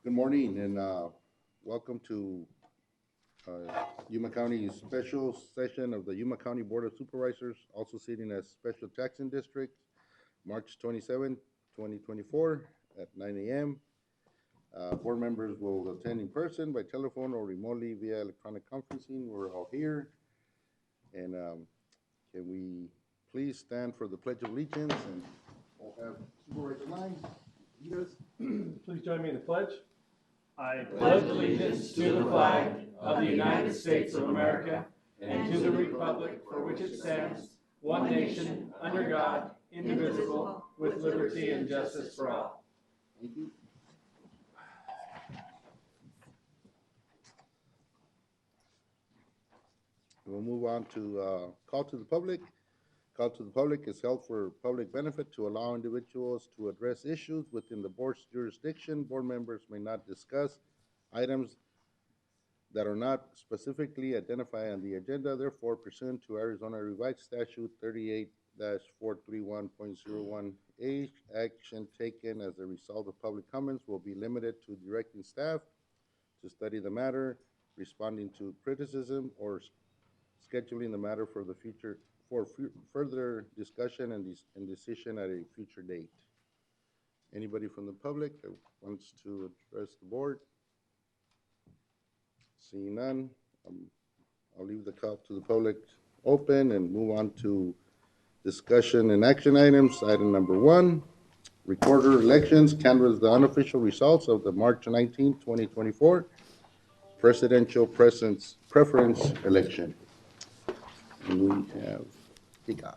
Good morning and welcome to Yuma County Special Session of the Yuma County Board of Supervisors, also sitting as Special Taxing District, March 27, 2024 at 9 a.m. Board members will attend in person, by telephone, or remotely via electronic conferencing. We're all here. And can we please stand for the Pledge of Allegiance and we'll have Supervisor Lines lead us. Please join me in the pledge. I pledge allegiance to the flag of the United States of America and to the republic for which it stands, one nation, under God, indivisible, with liberty and justice for all. Thank you. We'll move on to call to the public. Call to the public is held for public benefit to allow individuals to address issues within the board's jurisdiction. Board members may not discuss items that are not specifically identified on the agenda. Therefore, pursuant to Arizona Revised Statute 38-431.01A, action taken as a result of public comments will be limited to directing staff to study the matter, responding to criticism, or scheduling the matter for the future for further discussion and decision at a future date. Anybody from the public that wants to address the board? Seeing none, I'll leave the call to the public open and move on to discussion and action items. Item number 1, recorder elections, canvass the unofficial results of the March 19, 2024 presidential preference election. And we have Kika.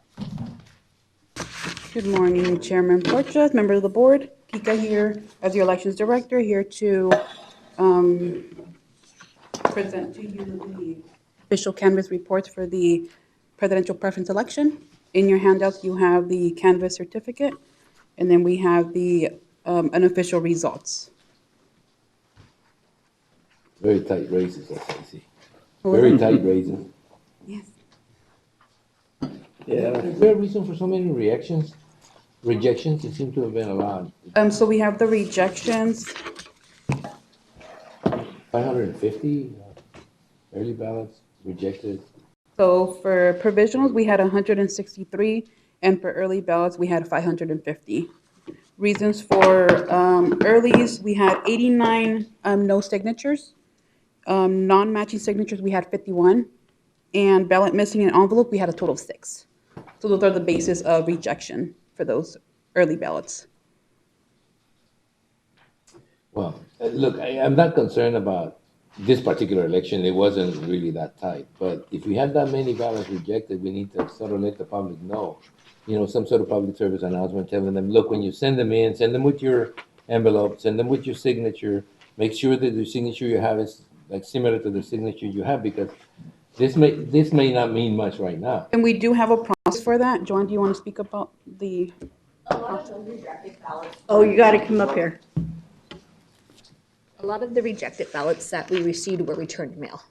Good morning, Chairman Porteous, members of the board. Kika here as your elections director, here to present to you the official canvass reports for the presidential preference election. In your handouts, you have the canvass certificate, and then we have the unofficial results. Very tight races, as I see. Very tight races. Yes. Yeah, is there a reason for so many rejections? Rejections, it seems to have been a lot. So we have the rejections. 550 early ballots rejected. So for provisionals, we had 163, and for early ballots, we had 550. Reasons for earlies, we had 89 no signatures. Non-matching signatures, we had 51. And ballot missing in envelope, we had a total of 6. So those are the basis of rejection for those early ballots. Well, look, I'm not concerned about this particular election. It wasn't really that tight. But if we have that many ballots rejected, we need to sort of let the public know. You know, some sort of public service announcement telling them, look, when you send them in, send them with your envelope, send them with your signature. Make sure that the signature you have is like similar to the signature you have, because this may not mean much right now. And we do have a process for that. Joanne, do you want to speak about the? A lot of the rejected ballots. Oh, you got to come up here. A lot of the rejected ballots that we received were returned mail.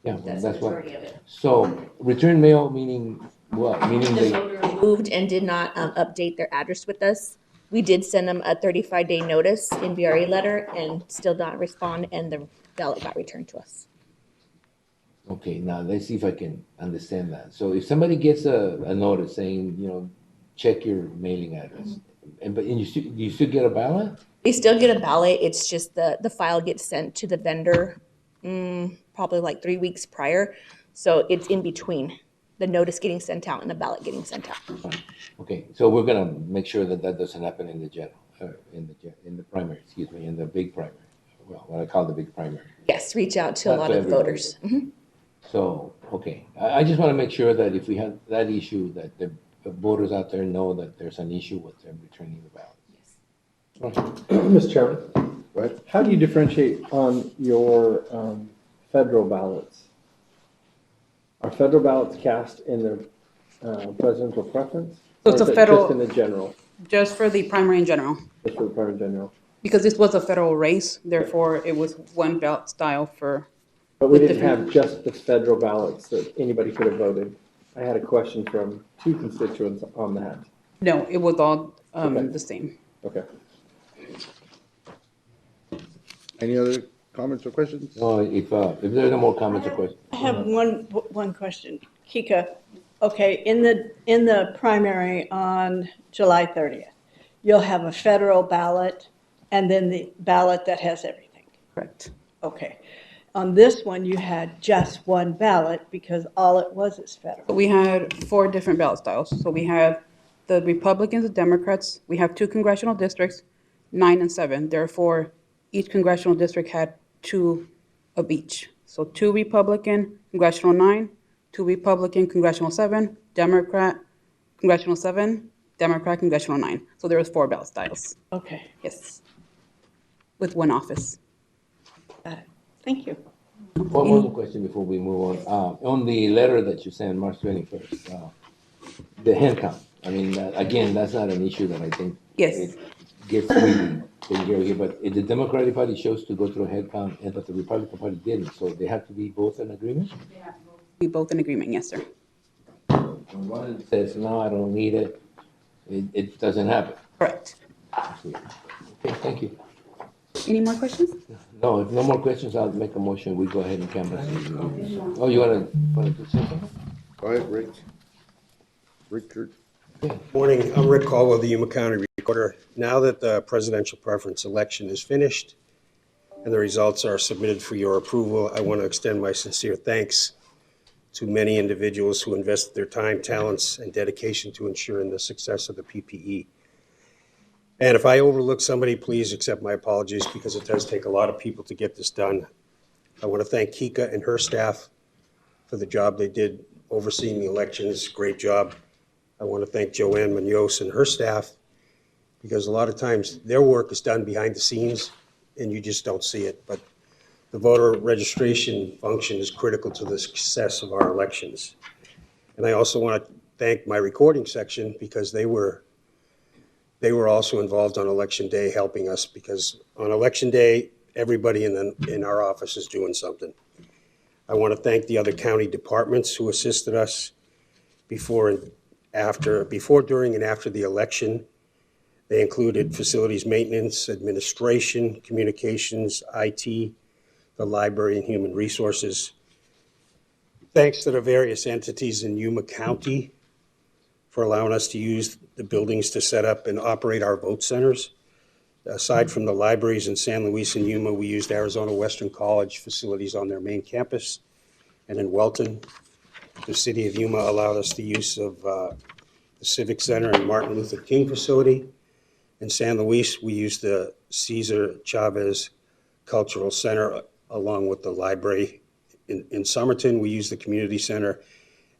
Yeah, That's that's the what. majority of it. So return mail meaning what? Meaning The they. voter moved and did not update their address with us. We did send them a 35-day notice in VRA letter and still not respond, and the ballot got returned to us. Okay, now let's see if I can understand that. So if somebody gets a notice saying, you know, check your mailing address, but you still get a ballot? They still get a ballot. It's just the file gets sent to the vendor probably like 3 weeks prior. So it's in between the notice getting sent out and the ballot getting sent out. Okay, so we're gonna make sure that that doesn't happen in the general, in the primary, excuse me, in the big primary. Well, what I call the big primary. Yes, reach out to a Not lot to of everybody. voters. Mhm. So, okay, I just want to make sure that if we have that issue, that the voters out there know that there's an issue with them returning the ballot. Mr. Chairman, Right? how do you differentiate on your federal ballots? Are federal ballots cast in the presidential preference? So it's Or a is it federal- just in the general, Just for the primary in general, just for the primary general? because this was a federal race, therefore it was one ballot style for. But we With didn't different- have just the federal ballots that anybody could have voted. I had a question from 2 constituents on that. No, it was all Okay. the same. Okay. Any other comments or questions? No, if there are no more comments or questions. I have one question. Kika, okay, in the primary on July 30th, you'll have a federal ballot and then the ballot that has everything. Correct. Okay. On this one, you had just one ballot because all it was is federal. We had 4 different ballot styles. So we have the Republicans and Democrats. We have 2 congressional districts, 9 and 7. Therefore, each congressional district had 2 of each. So 2 Republican, congressional 9, 2 Republican, congressional 7, Democrat, congressional 7, Democrat, congressional 9. So there was 4 ballot styles. Okay, Yes. With 1 office. got it. Thank you. One more question before we move on. On the letter that you sent March 21st, the head count, I mean, again, that's not an issue that I think Yes. it gets really taken care of here, but if the Democratic Party chose to go through a head count, and but the Republican Party didn't, so they have to be both in agreement? We both in agreement, yes, sir. When one says, no, I don't need it, it doesn't happen. Correct. Okay, thank you. Any more questions? No, if no more questions, I'll make a motion, we go ahead and canvass. Oh, you wanna say something? Go ahead, Rick. Richard. Morning, I'm Rick Caldwell, the Yuma County Recorder. Now that the presidential preference election is finished and the results are submitted for your approval, I want to extend my sincere thanks to many individuals who invested their time, talents, and dedication to ensuring the success of the PPE. And if I overlook somebody, please accept my apologies because it does take a lot of people to get this done. I want to thank Kika and her staff for the job they did overseeing the elections. Great job. I want to thank Joanne Munoz and her staff because a lot of times their work is done behind the scenes and you just don't see it. But the voter registration function is critical to the success of our elections. And I also want to thank my recording section because they were also involved on election day helping us because on election day, everybody in our office is doing something. I want to thank the other county departments who assisted us before, during, and after the election. They included facilities maintenance, administration, communications, IT, the library, and human resources. Thanks to the various entities in Yuma County for allowing us to use the buildings to set up and operate our vote centers. Aside from the libraries in San Luis and Yuma, we used Arizona Western College facilities on their main campus. And in Welton, the city of Yuma allowed us the use of the Civic Center and Martin Luther King facility. In San Luis, we used the Cesar Chavez Cultural Center along with the library. In Somerton, we used the community center.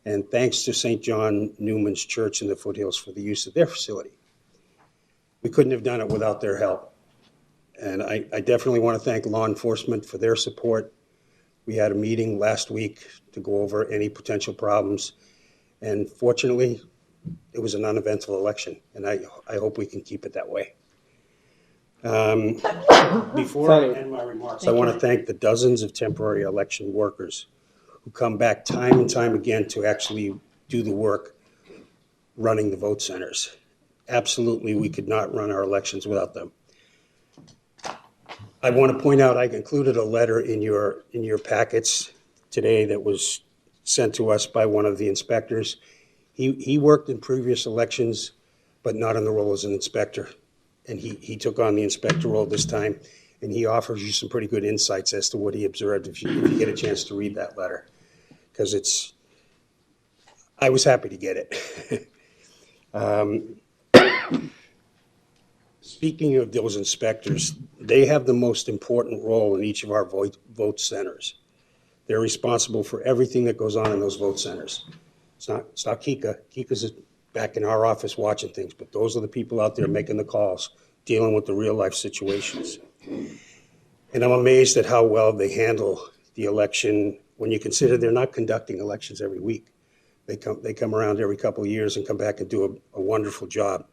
And thanks to St. John Newman's Church in the foothills for the use of their facility. We couldn't have done it without their help. And I definitely want to thank law enforcement for their support. We had a meeting last week to go over any potential problems. And fortunately, it was an uneventful election. And I hope we can keep it that way. Before I end my remarks, I want to thank the dozens of temporary election workers who come back time and time again to actually do the work running the vote centers. Absolutely, we could not run our elections without them. I want to point out, I included a letter in your packets today that was sent to us by one of the inspectors. He worked in previous elections, but not in the role as an inspector. And he took on the inspector role this time, and he offers you some pretty good insights as to what he observed if you get a chance to read that letter. Because I was happy to get it. Speaking of those inspectors, they have the most important role in each of our vote centers. They're responsible for everything that goes on in those vote centers. It's not Kika. Kika's back in our office watching things, but those are the people out there making the calls, dealing with the real life situations. And I'm amazed at how well they handle the election when you consider they're not conducting elections every week. They come around every couple of years and come back and do a wonderful job.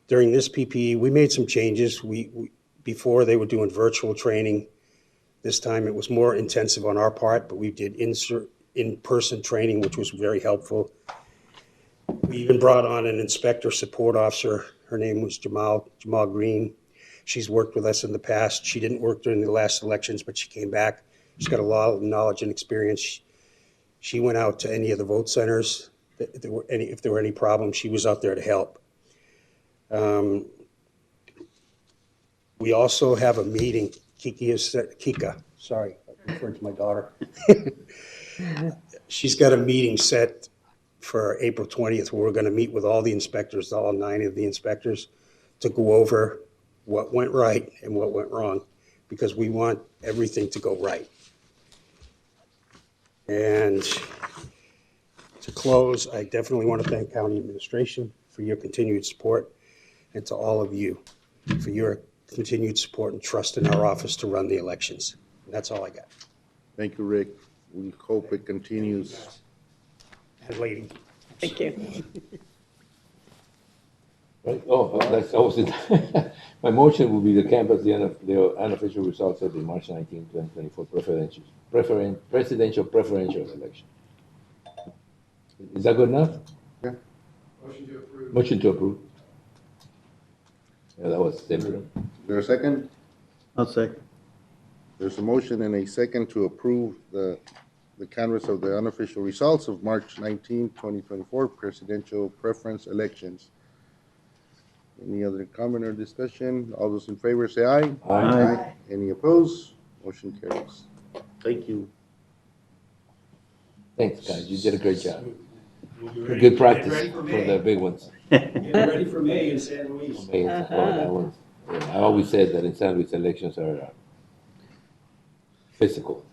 During this PPE, we made some changes. Before they were doing virtual training. This time it was more intensive on our part, but we did in-person training, which was very helpful. We even brought on an inspector support officer. Her name was Jamal Green. She's worked with us in the past. She didn't work during the last elections, but she came back. She's got a lot of knowledge and experience. She went out to any of the vote centers. If there were any problems, she was out there to help. We also have a meeting. Kika, sorry, I referred to my daughter. She's got a meeting set for April 20th, where we're going to meet with all the inspectors, all 9 of the inspectors, to go over what went right and what went wrong, because we want everything to go right. And to close, I definitely want to thank County Administration for your continued support, and to all of you for your continued support and trust in our office to run the elections. And that's all I got. Thank you, Rick. We hope it continues. And lady. Thank you. Right? Oh, that's always it. My motion will be to canvass the unofficial results of the March 19, 2024 presidential preferential election. Is that good enough? Yeah. Motion to approve. Yeah, that was simple. Is there a second? I'll second. There's a motion and a second to approve the canvass of the unofficial results of March 19, 2024 presidential preference elections. Any other comment or discussion? All those in favor say aye. Aye. Any opposed? Motion carries. Thank you. Thanks, guys. You did a great job. Good practice for the big ones. Get ready for May in San Luis. Yeah, I always said that in San Luis elections are physical.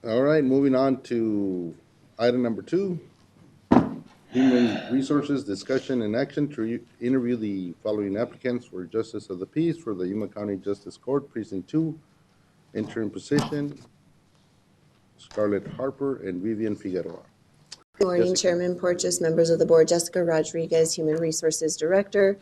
All right, moving on to item number 2. Human Resources Discussion and Action to interview the following applicants for Justice of the Peace for the Yuma County Justice Court, Precinct 2, interim position, Scarlett Harper and Vivian Figueroa. Good morning, Jessica. Chairman Porches, members of the board. Jessica Rodriguez, Human Resources Director.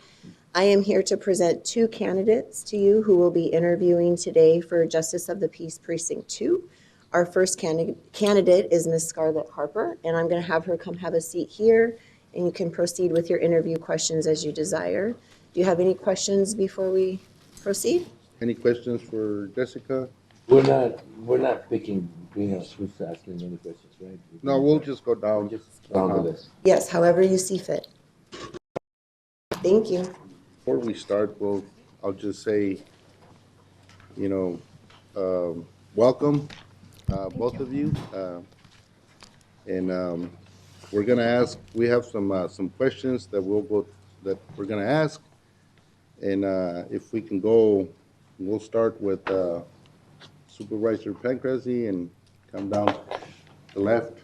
I am here to present 2 candidates to you who will be interviewing today for Justice of the Peace Precinct 2. Our first candidate is Ms. Scarlett Harper, and I'm going to have her come have a seat here, and you can proceed with your interview questions as you desire. Do you have any questions before we proceed? Any questions for Jessica? We're not picking between us who's asking any questions, right? No, we'll just go down. Just down the list. Yes, however you see fit. Thank you. Before we start, I'll just say, welcome, both of you. And we're gonna ask. We have some questions that we're gonna ask, and if we can go, we'll start with Supervisor Pancrasi and come down the left.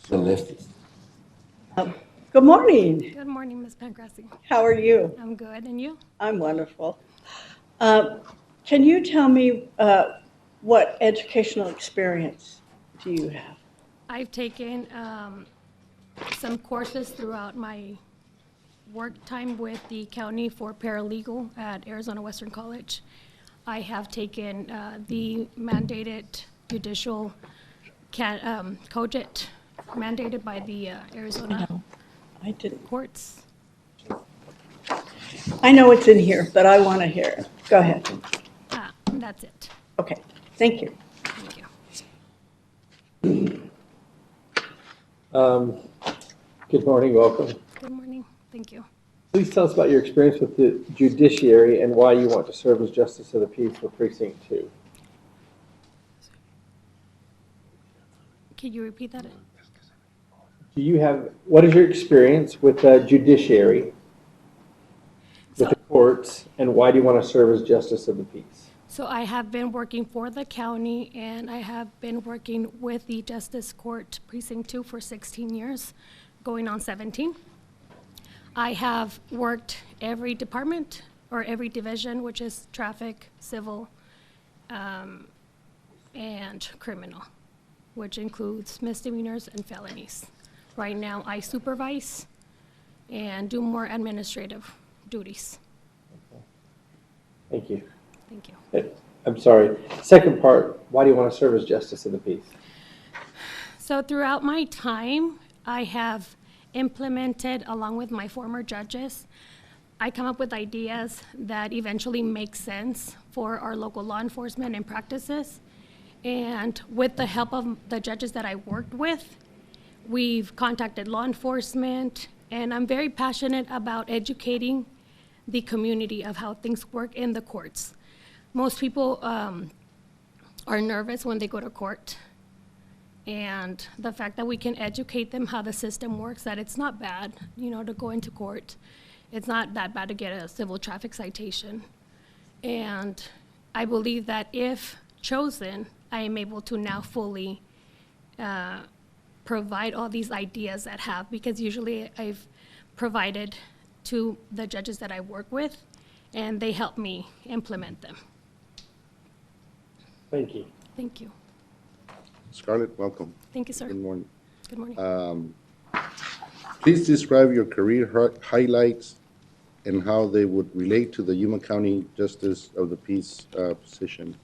The list. Good morning. Good morning, Ms. Pancrasi. How are you? I'm good, and you? I'm wonderful. Can you tell me what educational experience do you have? I've taken some courses throughout my work time with the county for paralegal at Arizona Western College. I have taken the mandated judicial COJIT mandated by the Arizona I didn't. courts. I know it's in here, but I want to hear it. Go ahead. That's it. Okay, thank you. Thank you. Good morning, welcome. Good morning. Thank you. Please tell us about your experience with the judiciary and why you want to serve as Justice of the Peace for Precinct 2. Can you repeat that? What is your experience with the judiciary, with the courts, and why do you want to serve as Justice of the Peace? So I have been working for the county, and I have been working with the Justice Court Precinct 2 for 16 years, going on 17. I have worked every department or every division, which is traffic, civil, and criminal, which includes misdemeanors and felonies. Right now, I supervise and do more administrative duties. Thank you. Thank you. I'm sorry. Second part, why do you want to serve as Justice of the Peace? So throughout my time, I have implemented along with my former judges. I come up with ideas that eventually make sense for our local law enforcement and practices. And with the help of the judges that I worked with, we've contacted law enforcement, and I'm very passionate about educating the community of how things work in the courts. Most people are nervous when they go to court. And the fact that we can educate them how the system works, that it's not bad, to go into court. It's not that bad to get a civil traffic citation. And I believe that if chosen, I am able to now fully provide all these ideas that have, because usually I've provided to the judges that I work with, and they help me implement them. Thank you. Thank you. Scarlett, welcome. Thank you, sir. Good morning. Good morning. Please describe your career highlights and how they would relate to the Yuma County Justice of the Peace position.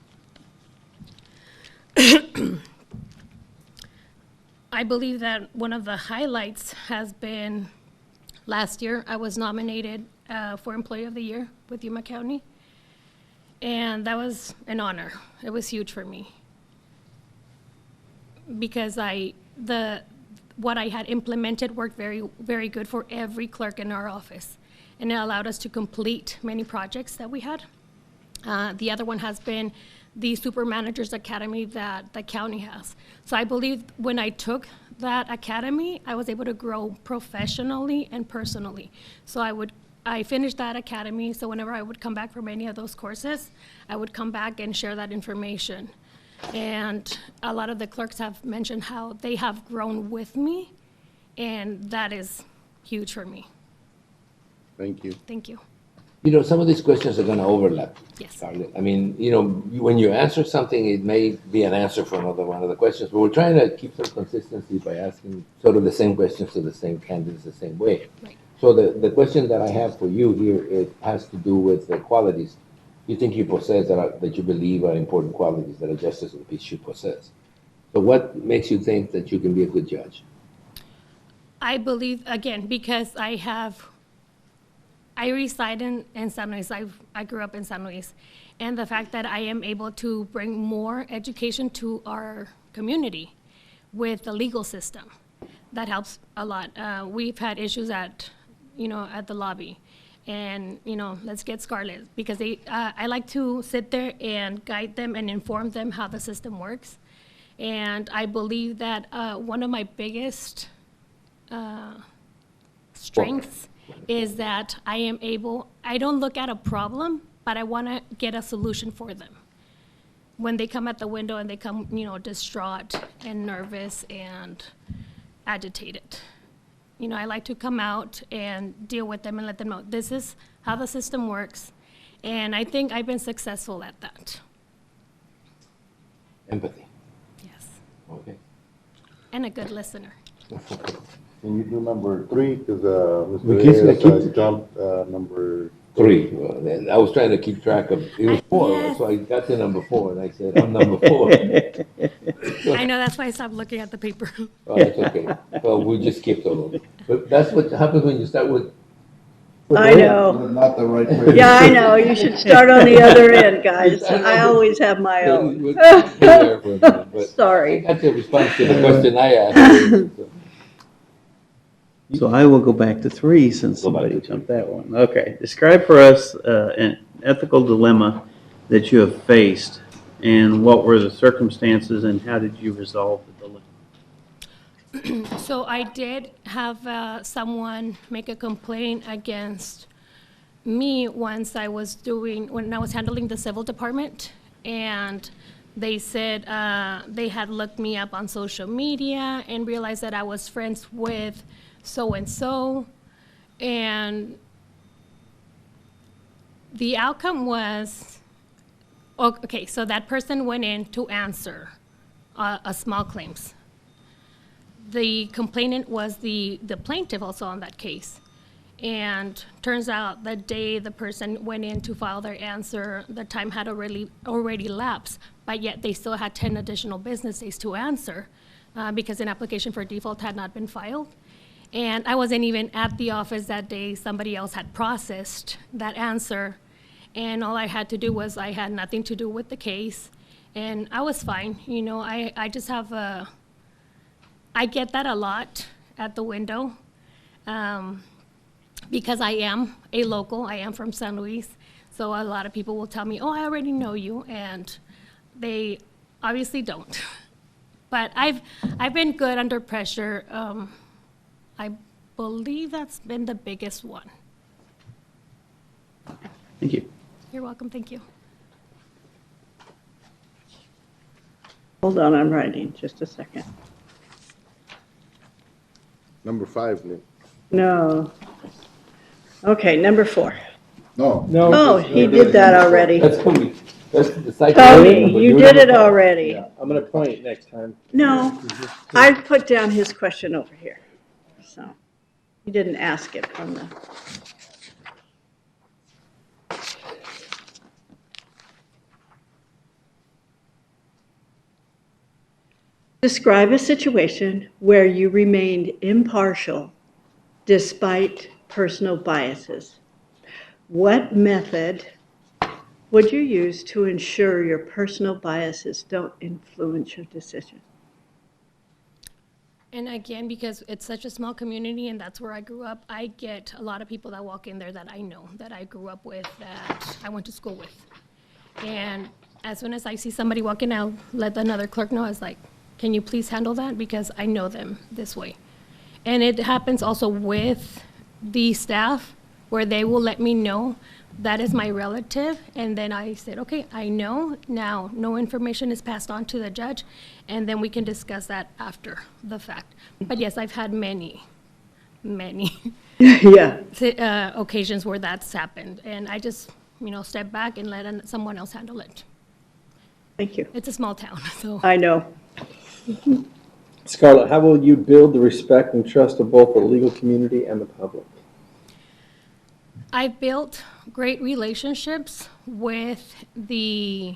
I believe that one of the highlights has been last year. I was nominated for Employee of the Year with Yuma County, and that was an honor. It was huge for me because what I had implemented worked very, very good for every clerk in our office, and it allowed us to complete many projects that we had. The other one has been the Super Managers Academy that the county has. So I believe when I took that academy, I was able to grow professionally and personally. So I finished that academy, so whenever I would come back from any of those courses, I would come back and share that information. And a lot of the clerks have mentioned how they have grown with me, and that is huge for me. Thank you. Thank you. Some of these questions are going to overlap. Yes. Scarlett. I mean, when you answer something, it may be an answer for another one of the questions, but we're trying to keep some consistency by asking sort of the same questions to the same candidates the same way. Right. So the question that I have for you here, it has to do with the qualities you think you possess that you believe are important qualities that a justice of the peace should possess. So what makes you think that you can be a good judge? I believe, again, because I reside in San Luis. I grew up in San Luis. And the fact that I am able to bring more education to our community with the legal system, that helps a lot. We've had issues at the lobby. And, let's get Scarlett, because I like to sit there and guide them and inform them how the system works. And I believe that one of my biggest strengths is that I don't look at a problem, but I want to get a solution for them. When they come at the window and they come, distraught and nervous and agitated. I like to come out and deal with them and let them know this is how the system works. And I think I've been successful at that. Empathy. Yes. Okay. And a good listener. Can you do number 3? Because We keep- Mr. jumped number 3. Well, then I was trying to keep track of, it was 4, Yes. so I got to number 4, and I said, I'm number 4. I know, that's why I stopped looking at the paper. Oh, that's okay. Well, we just skipped over. But that's what happens when you start with. I know. Not the right way. Yeah, I know. You should start on the other end, guys. I always have my own. Sorry. That's a response to the question I asked. So I will go back to 3 since Go back somebody to jumped that one. Okay. Describe for us an ethical dilemma that you have faced, and what were the circumstances, and how did you resolve the dilemma? So I did have someone make a complaint against me when I was handling the civil department, and they said they had looked me up on social media and realized that I was friends with so-and-so, and the outcome was, okay, so that person went in to answer a small claims. The complainant was the plaintiff also on that case. And turns out the day the person went in to file their answer, the time had already lapsed, but yet they still had 10 additional business days to answer because an application for default had not been filed. And I wasn't even at the office that day. Somebody else had processed that answer. And all I had to do was, I had nothing to do with the case. And I was fine. You know, I just have I get that a lot at the window. Because I am a local, I am from San Luis. So a lot of people will tell me, oh, I already know you. And they obviously don't. But I've been good under pressure. I believe that's been the biggest one. Thank you. You're welcome, thank you. Hold on, I'm writing, just a second. Number 5, Nick. No. Okay, number 4. No. No. Oh, he did that already. That's gonna be, that's the cycle. Tony, you did it already. Yeah, I'm gonna point next time. No, I put down his question over here, so he didn't ask it from the. Describe a situation where you remained impartial despite personal biases. What method would you use to ensure your personal biases don't influence your decision? And again, because it's such a small community and that's where I grew up, I get a lot of people that walk in there that I know, that I grew up with, that I went to school with. And as soon as I see somebody walking out, let another clerk know, I was like, can you please handle that? Because I know them this way. And it happens also with the staff where they will let me know that is my relative. And then I said, okay, I know now, no information is passed on to the judge. And then we can discuss that after the fact. But yes, I've had many Yeah. occasions where that's happened. And I just, step back and let someone else handle it. Thank you. It's a small town, so. I know. Scarlett, how will you build the respect and trust of both the legal community and the public? I built great relationships with the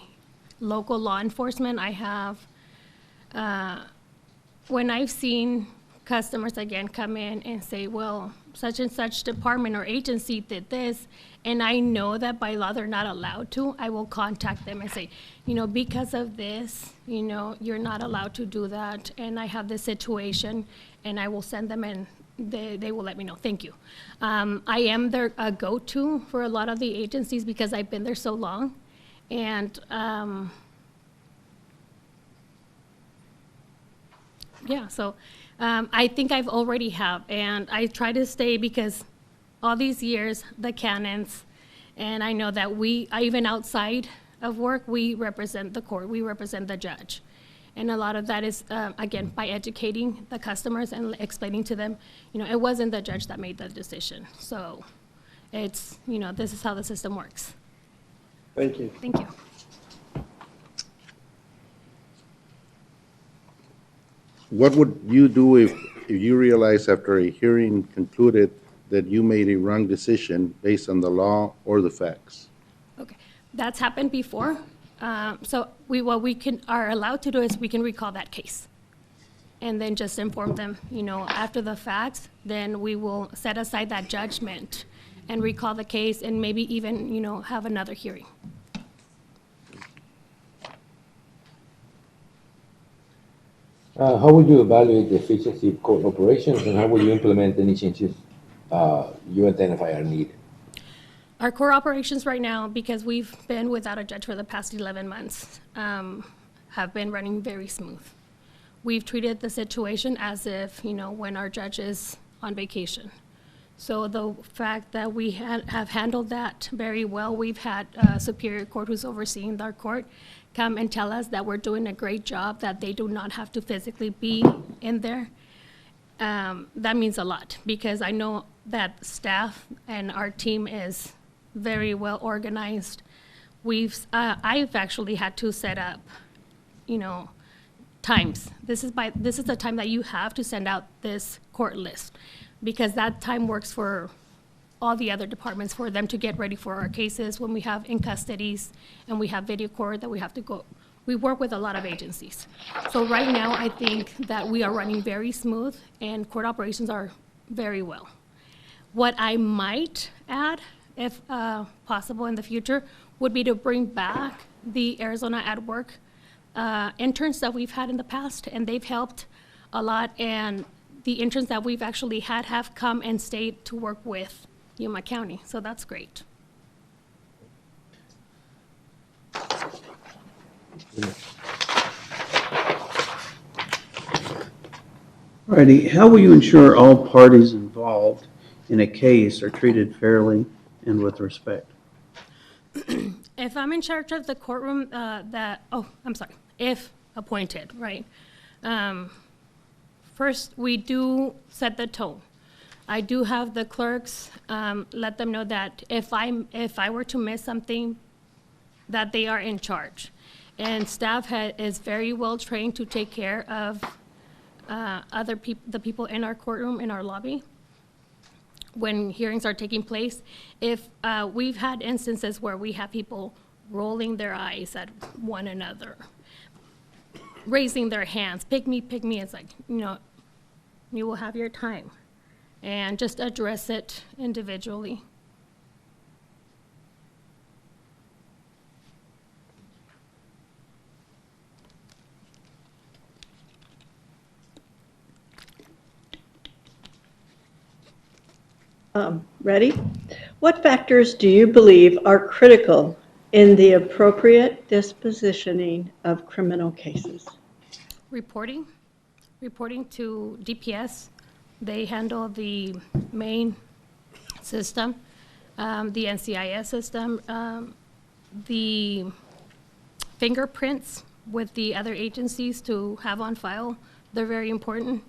local law enforcement. I have, when I've seen customers again come in and say, well, such and such department or agency did this, and I know that by law they're not allowed to, I will contact them and say, because of this, you're not allowed to do that, and I have this situation, and I will send them and they will let me know. Thank you. I am their go-to for a lot of the agencies because I've been there so long. And yeah, so I think I've already have. And I try to stay because all these years, the canons, and I know that even outside of work, we represent the court, we represent the judge. And a lot of that is, again, by educating the customers and explaining to them, it wasn't the judge that made the decision. So it's, this is how the system works. Thank you. Thank you. What would you do if you realize after a hearing concluded that you made a wrong decision based on the law or the facts? Okay, that's happened before. So what we are allowed to do is we can recall that case. And then just inform them, after the facts, then we will set aside that judgment and recall the case and maybe even, have another hearing. How would you evaluate the efficiency of court operations, and how will you implement any changes you identify are needed? Our core operations right now, because we've been without a judge for the past 11 months, have been running very smooth. We've treated the situation as if, when our judge is on vacation. So the fact that we have handled that very well, we've had Superior Court who's overseeing our court come and tell us that we're doing a great job, that they do not have to physically be in there. That means a lot because I know that staff and our team is very well organized. I've actually had to set up, times. This is the time that you have to send out this court list because that time works for all the other departments for them to get ready for our cases when we have in custodies and we have video court that we have to go. We work with a lot of agencies. So right now, I think that we are running very smooth and court operations are very well. What I might add, if possible in the future, would be to bring back the Arizona at Work interns that we've had in the past, and they've helped a lot. And the interns that we've actually had have come and stayed to work with Yuma County, so that's great. Alrighty, how will you ensure all parties involved in a case are treated fairly and with respect? If I'm in charge of the courtroom, if appointed, right? First, we do set the tone. I do have the clerks let them know that if I were to miss something, that they are in charge. And staff is very well trained to take care of the people in our courtroom, in our lobby, when hearings are taking place. If we've had instances where we have people rolling their eyes at one another, raising their hands, pick me, it's like, you will have your time. And just address it individually. Ready? What factors do you believe are critical in the appropriate dispositioning of criminal cases? Reporting to DPS. They handle the main system, the NCIS system, the fingerprints with the other agencies to have on file. They're very important.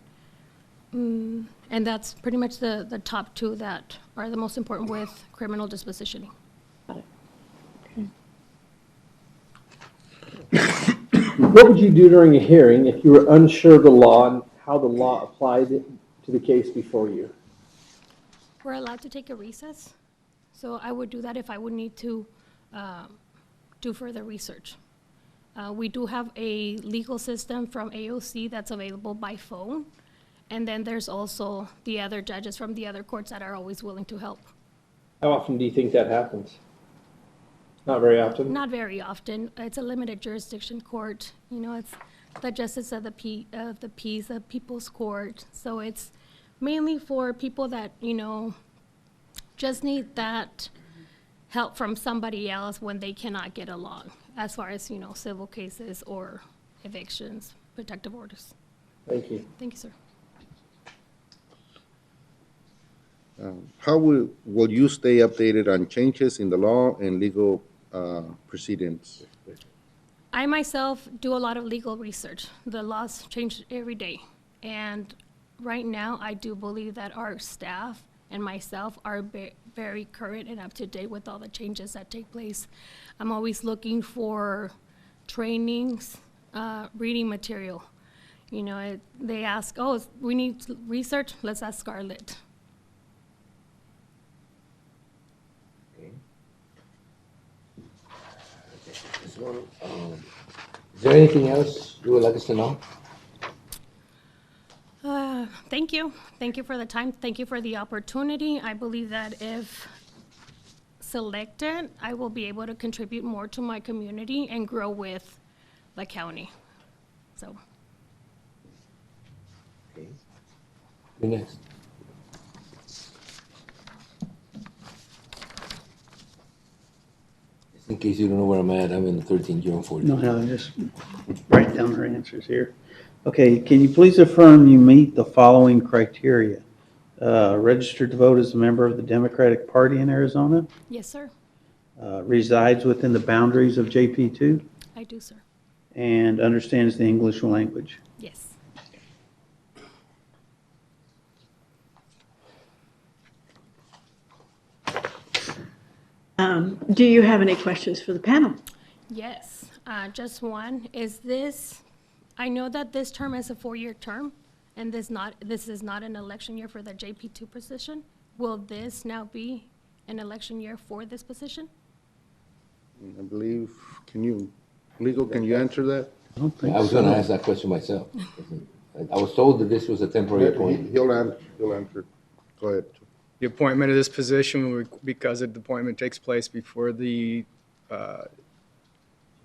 And that's pretty much the top two that are the most important with criminal dispositioning. Got it. What would you do during a hearing if you were unsure of the law and how the law applied to the case before you? We're allowed to take a recess, so I would do that if I would need to do further research. We do have a legal system from AOC that's available by phone, and then there's also the other judges from the other courts that are always willing to help. How often do you think that happens? Not very often? Not very often. It's a limited jurisdiction court. It's the justice of the peace, the people's court. So it's mainly for people that, just need that help from somebody else when they cannot get along, as far as, civil cases or evictions, protective orders. Thank you. Thank you, sir. How will you stay updated on changes in the law and legal proceedings? I myself do a lot of legal research. The laws change every day. And right now, I do believe that our staff and myself are very current and up to date with all the changes that take place. I'm always looking for trainings, reading material. They ask, we need research, let's ask Scarlett. Is there anything else you would like us to know? Thank you. Thank you for the time. Thank you for the opportunity. I believe that if selected, I will be able to contribute more to my community and grow with the county. So. Okay. You're next. In case you don't know where I'm at, I'm in the 13-40. No, just write down her answers here. Okay, can you please affirm you meet the following criteria? Registered to vote as a member of the Democratic Party in Arizona, Yes, sir. resides within the boundaries of JP2, I do, sir. and understands the English language. Yes. Do you have any questions for the panel? Yes. Just one. I know that this term is a 4-year term, and this is not an election year for the JP2 position. Will this now be an election year for this position? I believe, can you answer that? I don't think I was so. going to ask that question myself. I was told that this was a temporary appointment. He'll answer. Go ahead. The appointment of this position, because the appointment takes place before the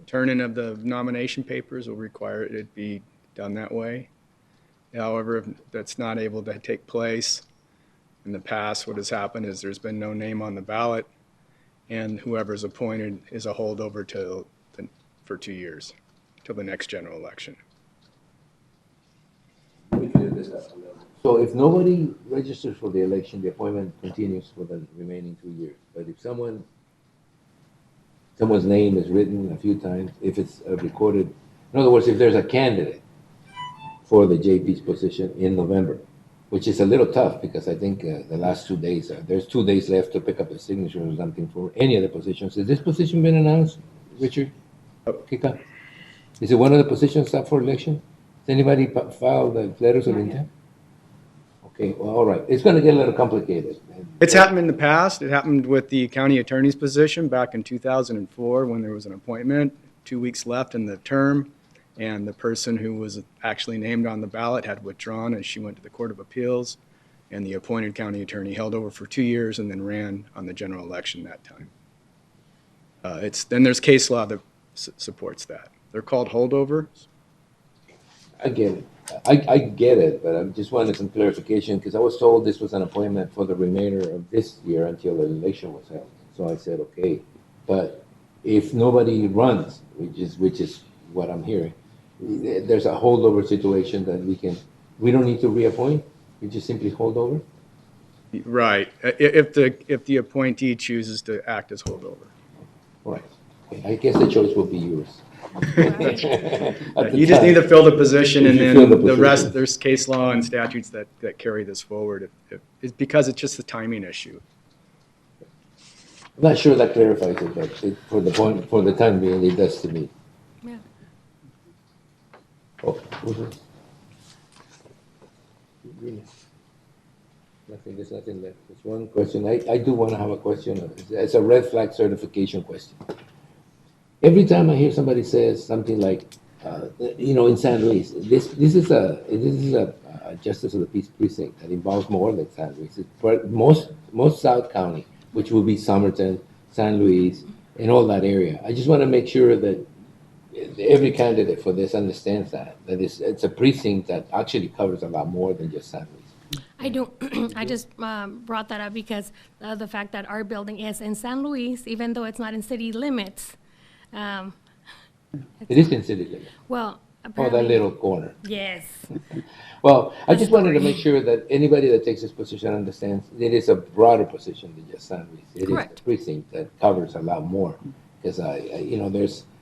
turn-in of the nomination papers, will require it be done that way. However, if that's not able to take place, in the past, what has happened is there's been no name on the ballot, and whoever's appointed is a holdover for 2 years, till the next general election. So if nobody registers for the election, the appointment continues for the remaining 2 years. But if someone's name is written a few times, if it's recorded, in other words, if there's a candidate for the JP's position in November, which is a little tough because I think the last 2 days, there's 2 days left to pick up a signature or something for any of the positions. Has this position been announced, Richard? Kika? Is it one of the positions up for election? Has anybody filed the letters of intent? Okay, well, all right. It's going to get a little complicated. It's happened in the past. It happened with the county attorney's position back in 2004 when there was an appointment, 2 weeks left in the term, and the person who was actually named on the ballot had withdrawn, and she went to the Court of Appeals, and the appointed county attorney held over for 2 years and then ran on the general election that time. Then there's case law that supports that. They're called holdovers. I get it. I get it, but I just wanted some clarification because I was told this was an appointment for the remainder of this year until the election was held. So I said, okay, but if nobody runs, which is what I'm hearing, there's a holdover situation that we don't need to reappoint. We just simply hold over. Right. If the appointee chooses to act as holdover. Right. I guess the choice will be yours. You just need to fill the position, and then the rest, there's case law and statutes that carry this forward. It's because it's just a timing issue. I'm not sure that clarifies it, but for the time being, it does to me. Yeah. Oh, nothing. There's nothing left. There's one question. I do want to have a question. It's a red flag certification question. Every time I hear somebody says something like, in San Luis, this is a justice of the peace precinct that involves more than San Luis. Most South County, which will be Somerton, San Luis, and all that area. I just want to make sure that every candidate for this understands that it's a precinct that actually covers a lot more than just San Luis. I don't, I just brought that up because the fact that our building is in San Luis, even though it's not in city limits. It is in city limits. Well, Oh, apparently. that little corner. Yes. Well, I just wanted to make sure that anybody that takes this position understands it is a broader position than just San Luis. It Correct. is a precinct that covers a lot more. Because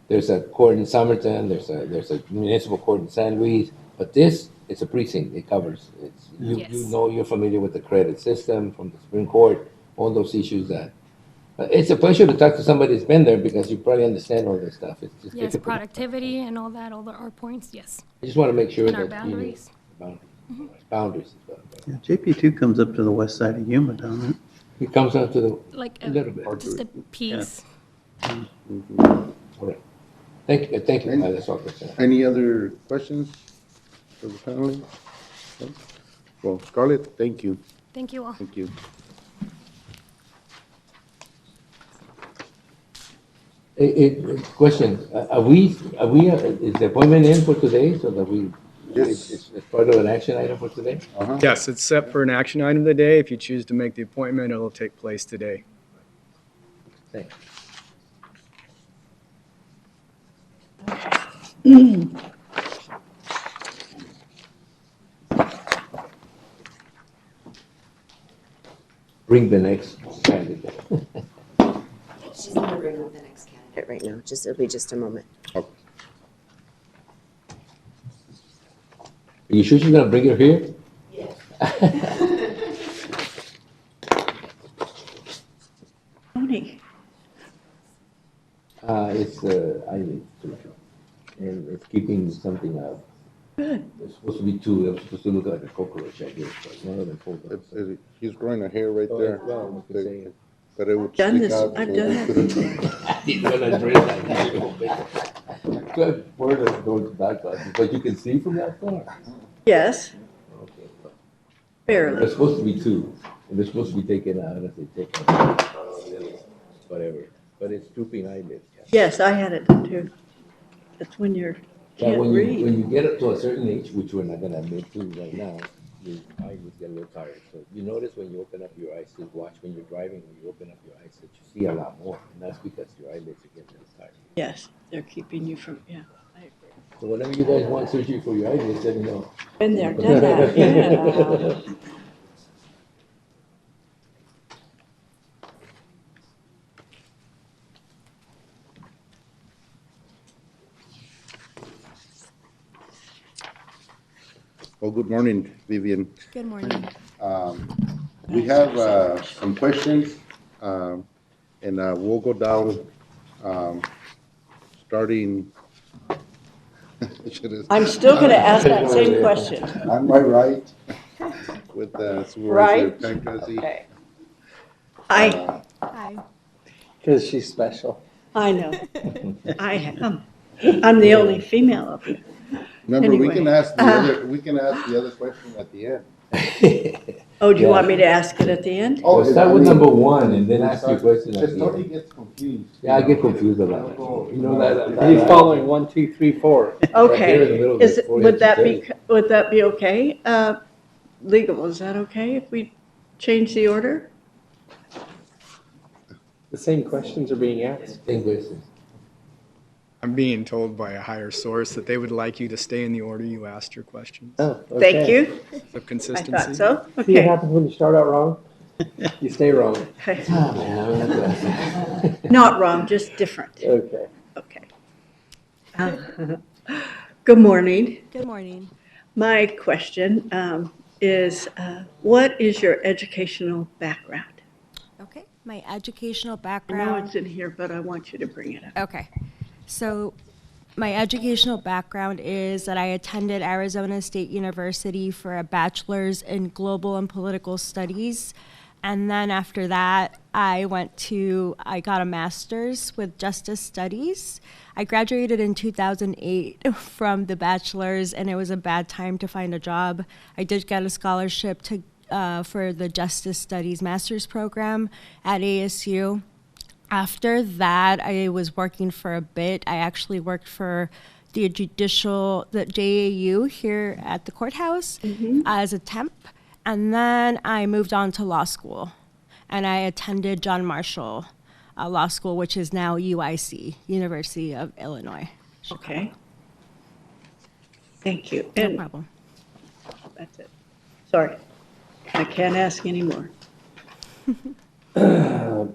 there's a court in Somerton, there's a municipal court in San Luis, but this it's a precinct. It covers. Yes. You're familiar with the credit system from the Supreme Court, all those issues that. It's a pleasure to talk to somebody that's been there because you probably understand all this stuff. It's just Yes, difficult. productivity and all that, our points, yes. I just want to make sure And our that boundaries. Boundaries. As well. Yeah, JP2 comes up to the west side of Yuma, doesn't it? It comes down to the Like a little bit. just a piece. All right. Thank you. That's all. Any other questions for the family? No? Well, Scarlett, thank you. Thank you all. Thank you. Question, is the appointment in for today so that Yes. it's part of an action item for today? Uh-huh. Yes, it's set for an action item of the day. If you choose to make the appointment, it'll take place today. Thanks. Bring the next candidate. She's gonna bring up the next candidate right now. It'll be just a moment. Are you sure she's gonna bring her here? Tony, It's eyelid surgery, and it's keeping something out. good. There's supposed to be two. They're supposed to look like a cockroach, I guess, but one of them pulled up. He's growing a hair right Oh, there. well, we could say it. But it would Done stick this, out. I've so done we that couldn't- He's gonna drink that little bit. Good word of those back glasses, but you can see from that far. Yes, Okay, but barely. there's supposed to be two. And they're supposed to be taken out as they take out, whatever. But it's drooping eyelids. Yes, I had it too. That's when you're, Yeah, can't when read. you get up to a certain age, which we're not gonna admit to right now, your eyelids get a little tired. So you notice when you open up your eyes, just watch when you're driving, when you open up your eyes, that you see a lot more. And that's because your eyelids are getting a little tired. Yes, they're keeping you from, yeah, I agree. So whenever you guys want surgery for your eyelids, let me know. Been there, done that, yeah. Well, good morning, Vivian. Good morning. We have some questions, and we'll go down, starting. I'm still gonna ask that same question. On my right, with Supervisor Right? Pankowski. Okay. I Hi. Because she's special. know. I am. I'm the only female up here. Remember, we Anyway, can ask the other question at the end. Oh, do you want me to ask it at the end? Oh, So start with number one and then ask your question at Because the Tony end. gets confused. Yeah, I get confused about that. You know that. He's following 1, 2, 3, 4. Okay. Right there in the middle of Is, the it- forehead would that to be, tail. would that be okay? Legal, is that okay if we change the order? The same questions are being asked. Same question. I'm being told by a higher source that they would like you to stay in the order you asked your questions. Oh, okay. Thank you. So I consistency. thought so. See what Okay. happens when you start out wrong? You stay wrong. Okay. Oh, man, I'm not gonna say. Not wrong, just different. Okay. Okay. Good morning. Good morning. My question is, what is your educational background? Okay, my educational I know background. it's in here, but I want you to bring it up. Okay, so my educational background is that I attended Arizona State University for a bachelor's in global and political studies. And then after that, I got a master's with justice studies. I graduated in 2008 from the bachelor's, and it was a bad time to find a job. I did get a scholarship for the justice studies master's program at ASU. After that, I was working for a bit. I actually worked for the JAU here at the courthouse as a temp. And then I moved on to law school, and I attended John Marshall Law School, which is now UIC, University of Illinois. Okay. Thank you. No And problem. that's it. Sorry, I can't ask anymore.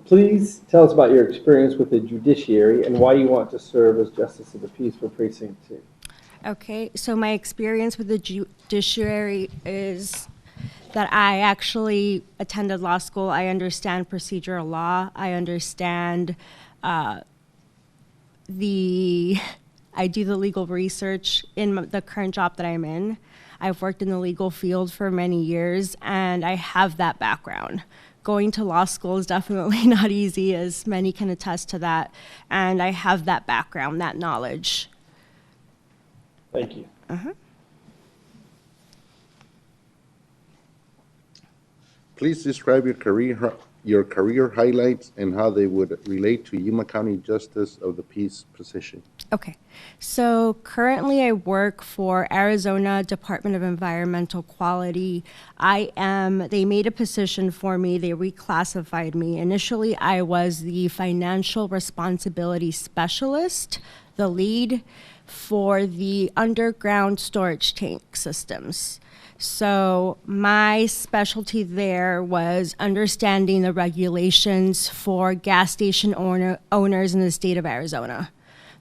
Please tell us about your experience with the judiciary and why you want to serve as Justice of the Peace for Precinct 2. Okay, so my experience with the judiciary is that I actually attended law school. I understand procedural law. I understand I do the legal research in the current job that I'm in. I've worked in the legal field for many years, and I have that background. Going to law school is definitely not easy, as many can attest to that, and I have that background, that knowledge. Thank you. Please describe your career highlights and how they would relate to Yuma County Justice of the Peace position. Okay, so currently I work for Arizona Department of Environmental Quality. They made a position for me, they reclassified me. Initially, I was the Financial Responsibility Specialist, the lead for the underground storage tank systems. So my specialty there was understanding the regulations for gas station owners in the state of Arizona.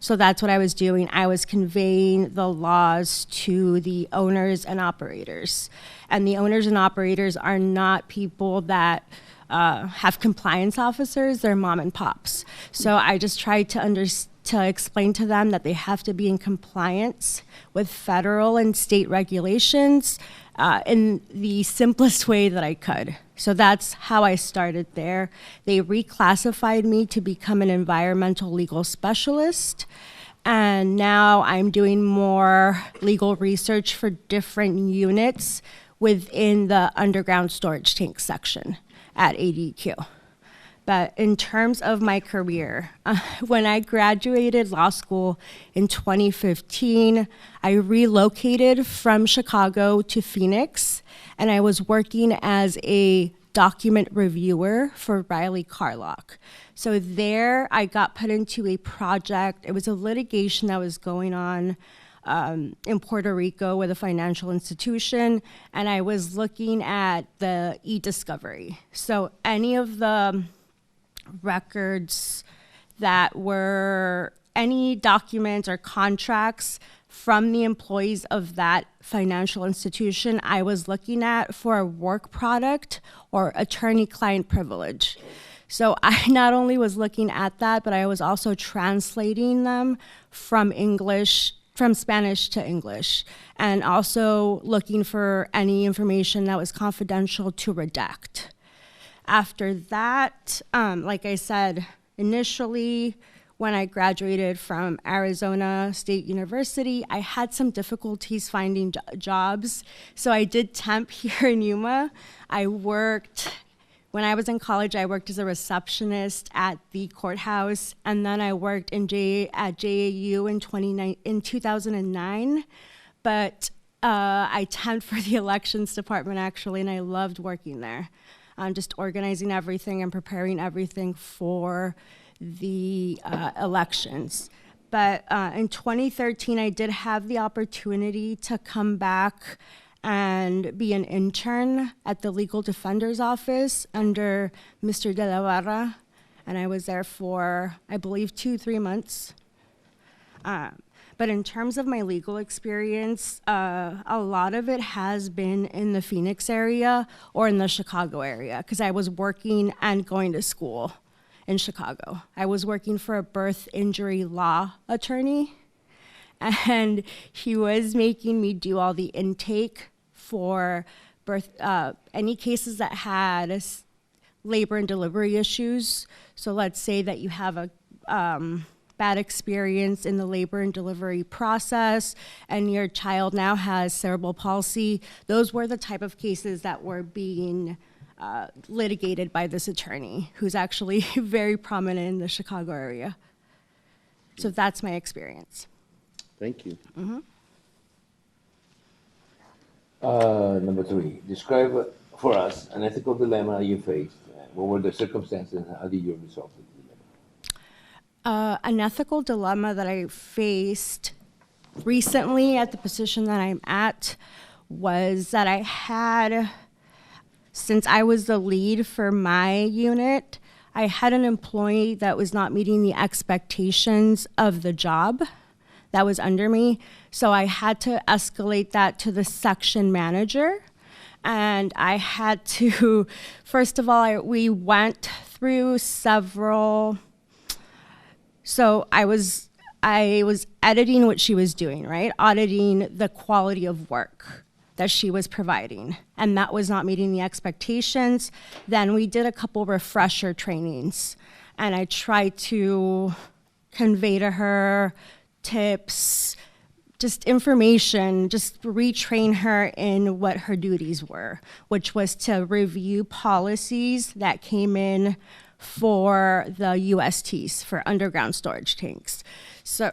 So that's what I was doing. I was conveying the laws to the owners and operators. And the owners and operators are not people that have compliance officers, they're mom and pops. So I just tried to explain to them that they have to be in compliance with federal and state regulations in the simplest way that I could. So that's how I started there. They reclassified me to become an environmental legal specialist. And now I'm doing more legal research for different units within the underground storage tank section at ADQ. But in terms of my career, when I graduated law school in 2015, I relocated from Chicago to Phoenix, and I was working as a document reviewer for Riley Carlock. So there I got put into a project. It was a litigation that was going on in Puerto Rico with a financial institution, and I was looking at the e-discovery. So any of the records that were any documents or contracts from the employees of that financial institution, I was looking at for a work product or attorney-client privilege. So I not only was looking at that, but I was also translating them from Spanish to English, and also looking for any information that was confidential to redact. After that, like I said, initially, when I graduated from Arizona State University, I had some difficulties finding jobs. So I did temp here in Yuma. When I was in college, I worked as a receptionist at the courthouse, and then I worked at JAU in 2009. But I temped for the elections department, actually, and I loved working there. Just organizing everything and preparing everything for the elections. But in 2013, I did have the opportunity to come back and be an intern at the Legal Defender's Office under Mr. De La Barra, and I was there for, I believe, 2-3 months. But in terms of my legal experience, a lot of it has been in the Phoenix area or in the Chicago area, because I was working and going to school in Chicago. I was working for a birth injury law attorney, and he was making me do all the intake for any cases that had labor and delivery issues. So let's say that you have a bad experience in the labor and delivery process, and your child now has cerebral palsy. Those were the type of cases that were being litigated by this attorney, who's actually very prominent in the Chicago area. So that's my experience. Thank you. Mm-hmm. Number 3, describe for us an ethical dilemma you faced. What were the circumstances and how did you resolve it? An ethical dilemma that I faced recently at the position that I'm at was that I had, since I was the lead for my unit, I had an employee that was not meeting the expectations of the job that was under me. So I had to escalate that to the section manager. And I had to, first of all, we went through several. So I was editing what she was doing, right? Auditing the quality of work that she was providing, and that was not meeting the expectations. Then we did a couple refresher trainings, and I tried to convey to her tips, just information, just retrain her in what her duties were, which was to review policies that came in for the USTs, for underground storage tanks. So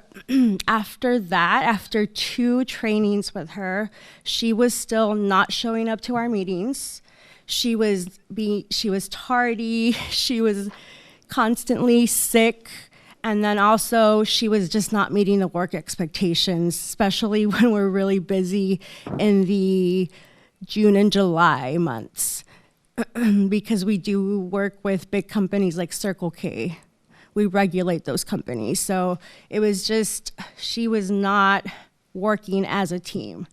after that, after 2 trainings with her, she was still not showing up to our meetings. She was tardy, she was constantly sick, and then also she was just not meeting the work expectations, especially when we're really busy in the June and July months. Because we do work with big companies like Circle K. We regulate those companies. So it was just, she was not working as a team.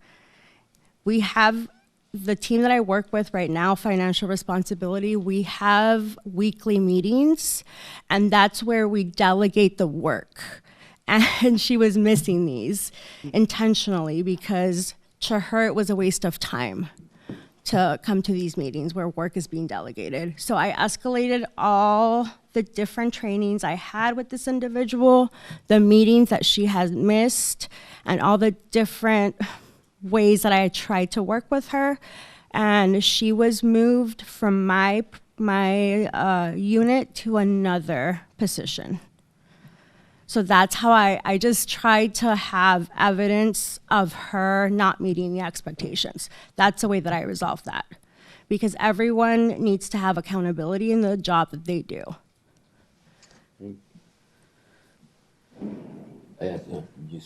We have the team that I work with right now, Financial Responsibility, we have weekly meetings, and that's where we delegate the work. And she was missing these intentionally because to her it was a waste of time to come to these meetings where work is being delegated. So I escalated all the different trainings I had with this individual, the meetings that she has missed, and all the different ways that I tried to work with her. and she was moved from my unit to another position. So that's how I just tried to have evidence of her not meeting the expectations. That's the way that I resolve that. Because everyone needs to have accountability in the job that they do.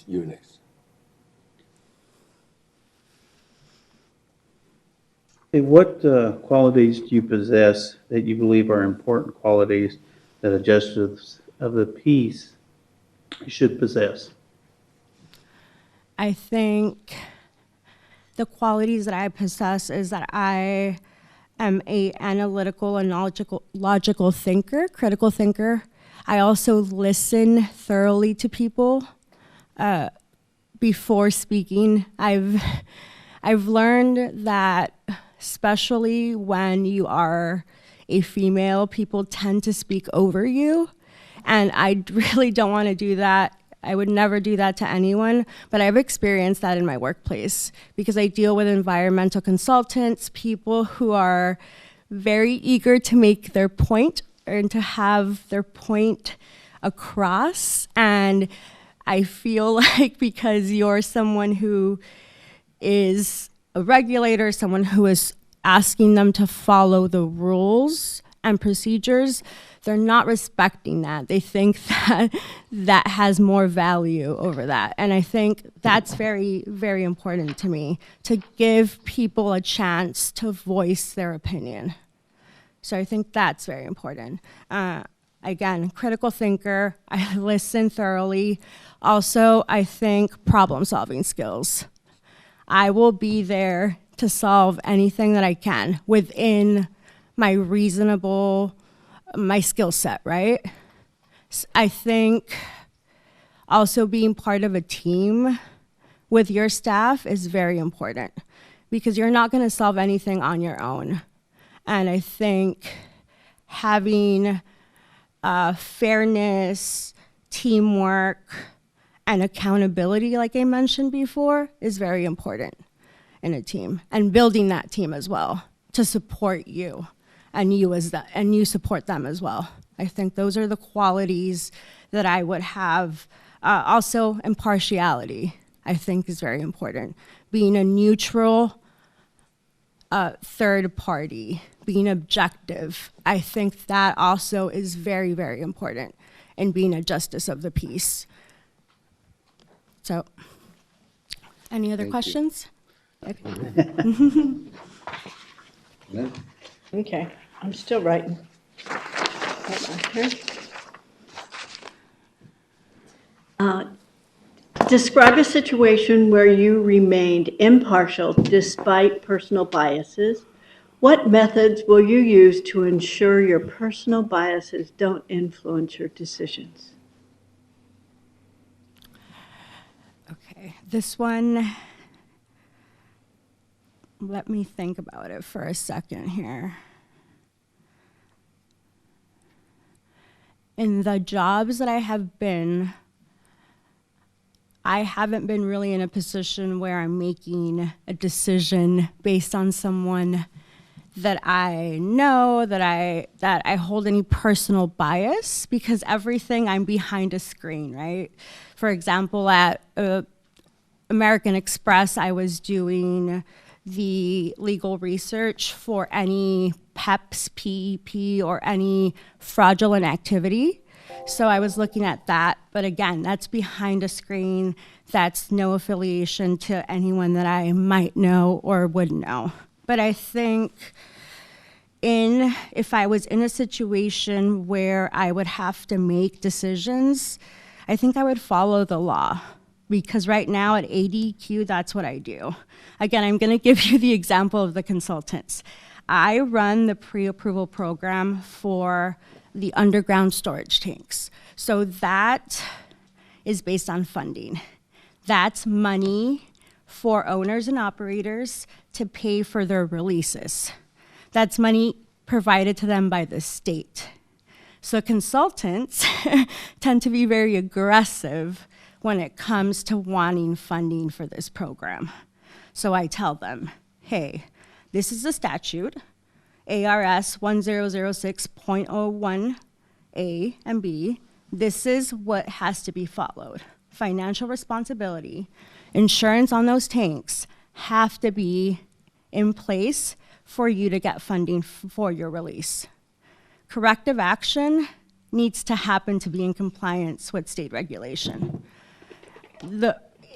You're next. Hey, what qualities do you possess that you believe are important qualities that a justice of the peace should possess? I think the qualities that I possess is that I am a analytical and logical thinker, critical thinker. I also listen thoroughly to people before speaking. I've learned that, especially when you are a female, people tend to speak over you, and I really don't want to do that. I would never do that to anyone, but I've experienced that in my workplace because I deal with environmental consultants, people who are very eager to make their point and to have their point across. And I feel like because you're someone who is a regulator, someone who is asking them to follow the rules and procedures, they're not respecting that. They think that that has more value over that. And I think that's very, very important to me, to give people a chance to voice their opinion. So I think that's very important. Again, critical thinker, I listen thoroughly. Also, I think problem-solving skills. I will be there to solve anything that I can within my skill set, right? I think also being part of a team with your staff is very important because you're not going to solve anything on your own. And I think having fairness, teamwork, and accountability, like I mentioned before, is very important in a team, and building that team as well to support you, and you support them as well. I think those are the qualities that I would have. Also, impartiality, I think, is very important. Being a neutral third party, being objective, I think that also is very, very important in being a justice of the peace. So, any other questions? Okay. Okay, I'm still writing. Hold on here. Describe a situation where you remained impartial despite personal biases. What methods will you use to ensure your personal biases don't influence your decisions? Okay, this one, let me think about it for a second here. In the jobs that I have been, I haven't been really in a position where I'm making a decision based on someone that I know, that I hold any personal bias, because everything, I'm behind a screen, right? For example, at American Express, I was doing the legal research for any PEPs, PEP, or any fraudulent activity. So I was looking at that, but again, that's behind a screen. That's no affiliation to anyone that I might know or would know. But I think if I was in a situation where I would have to make decisions, I think I would follow the law. Because right now at ADQ, that's what I do. Again, I'm going to give you the example of the consultants. I run the pre-approval program for the underground storage tanks. So that is based on funding. That's money for owners and operators to pay for their releases. That's money provided to them by the state. So consultants tend to be very aggressive when it comes to wanting funding for this program. So I tell them, hey, This is a statute, ARS 1006.01A and B. This is what has to be followed. Financial responsibility, insurance on those tanks have to be in place for you to get funding for your release. Corrective action needs to happen to be in compliance with state regulation.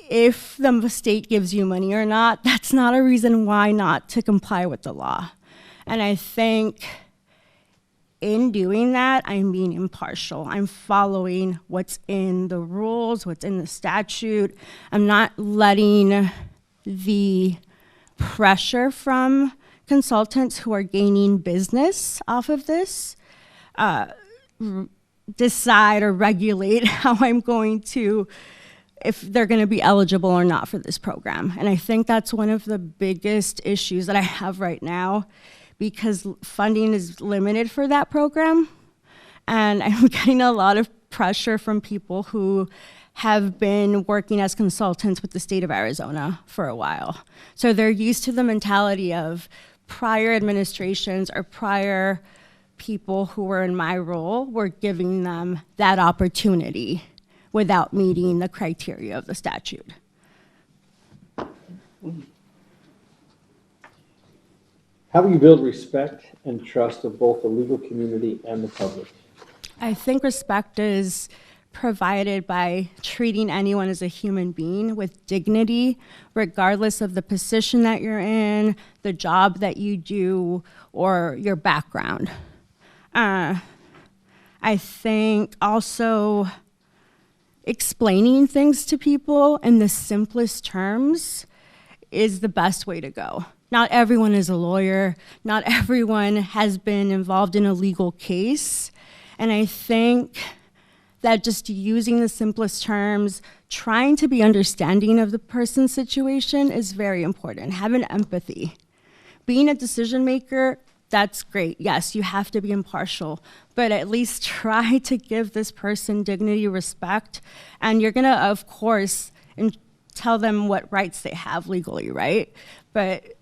If the state gives you money or not, that's not a reason why not to comply with the law. And I think in doing that, I'm being impartial. I'm following what's in the rules, what's in the statute. I'm not letting the pressure from consultants who are gaining business off of this decide or regulate how I'm going to, if they're going to be eligible or not for this program. And I think that's one of the biggest issues that I have right now, because funding is limited for that program. And I'm getting a lot of pressure from people who have been working as consultants with the state of Arizona for a while. So they're used to the mentality of prior administrations or prior people who were in my role were giving them that opportunity without meeting the criteria of the statute. How do you build respect and trust of both the legal community and the public? I think respect is provided by treating anyone as a human being with dignity, regardless of the position that you're in, the job that you do, or your background. I think also explaining things to people in the simplest terms is the best way to go. Not everyone is a lawyer. Not everyone has been involved in a legal case. And I think that just using the simplest terms, trying to be understanding of the person's situation is very important. Having empathy. Being a decision maker, that's great. Yes, you have to be impartial, but at least try to give this person dignity, respect, and you're gonna, of course, tell them what rights they have legally, right? But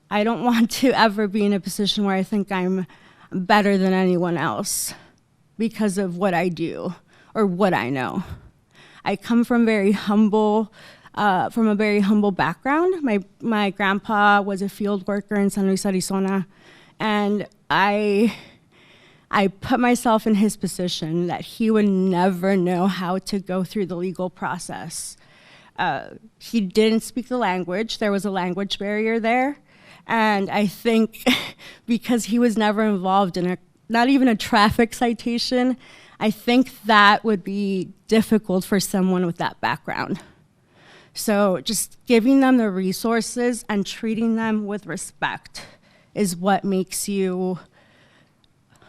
I don't want to ever be in a position where I think I'm better than anyone else because of what I do or what I know. I come from a very humble background. My grandpa was a field worker in San Luis, Arizona, and I put myself in his position that he would never know how to go through the legal process. He didn't speak the language. There was a language barrier there. And I think because he was never involved in not even a traffic citation, I think that would be difficult for someone with that background. So just giving them the resources and treating them with respect is what makes you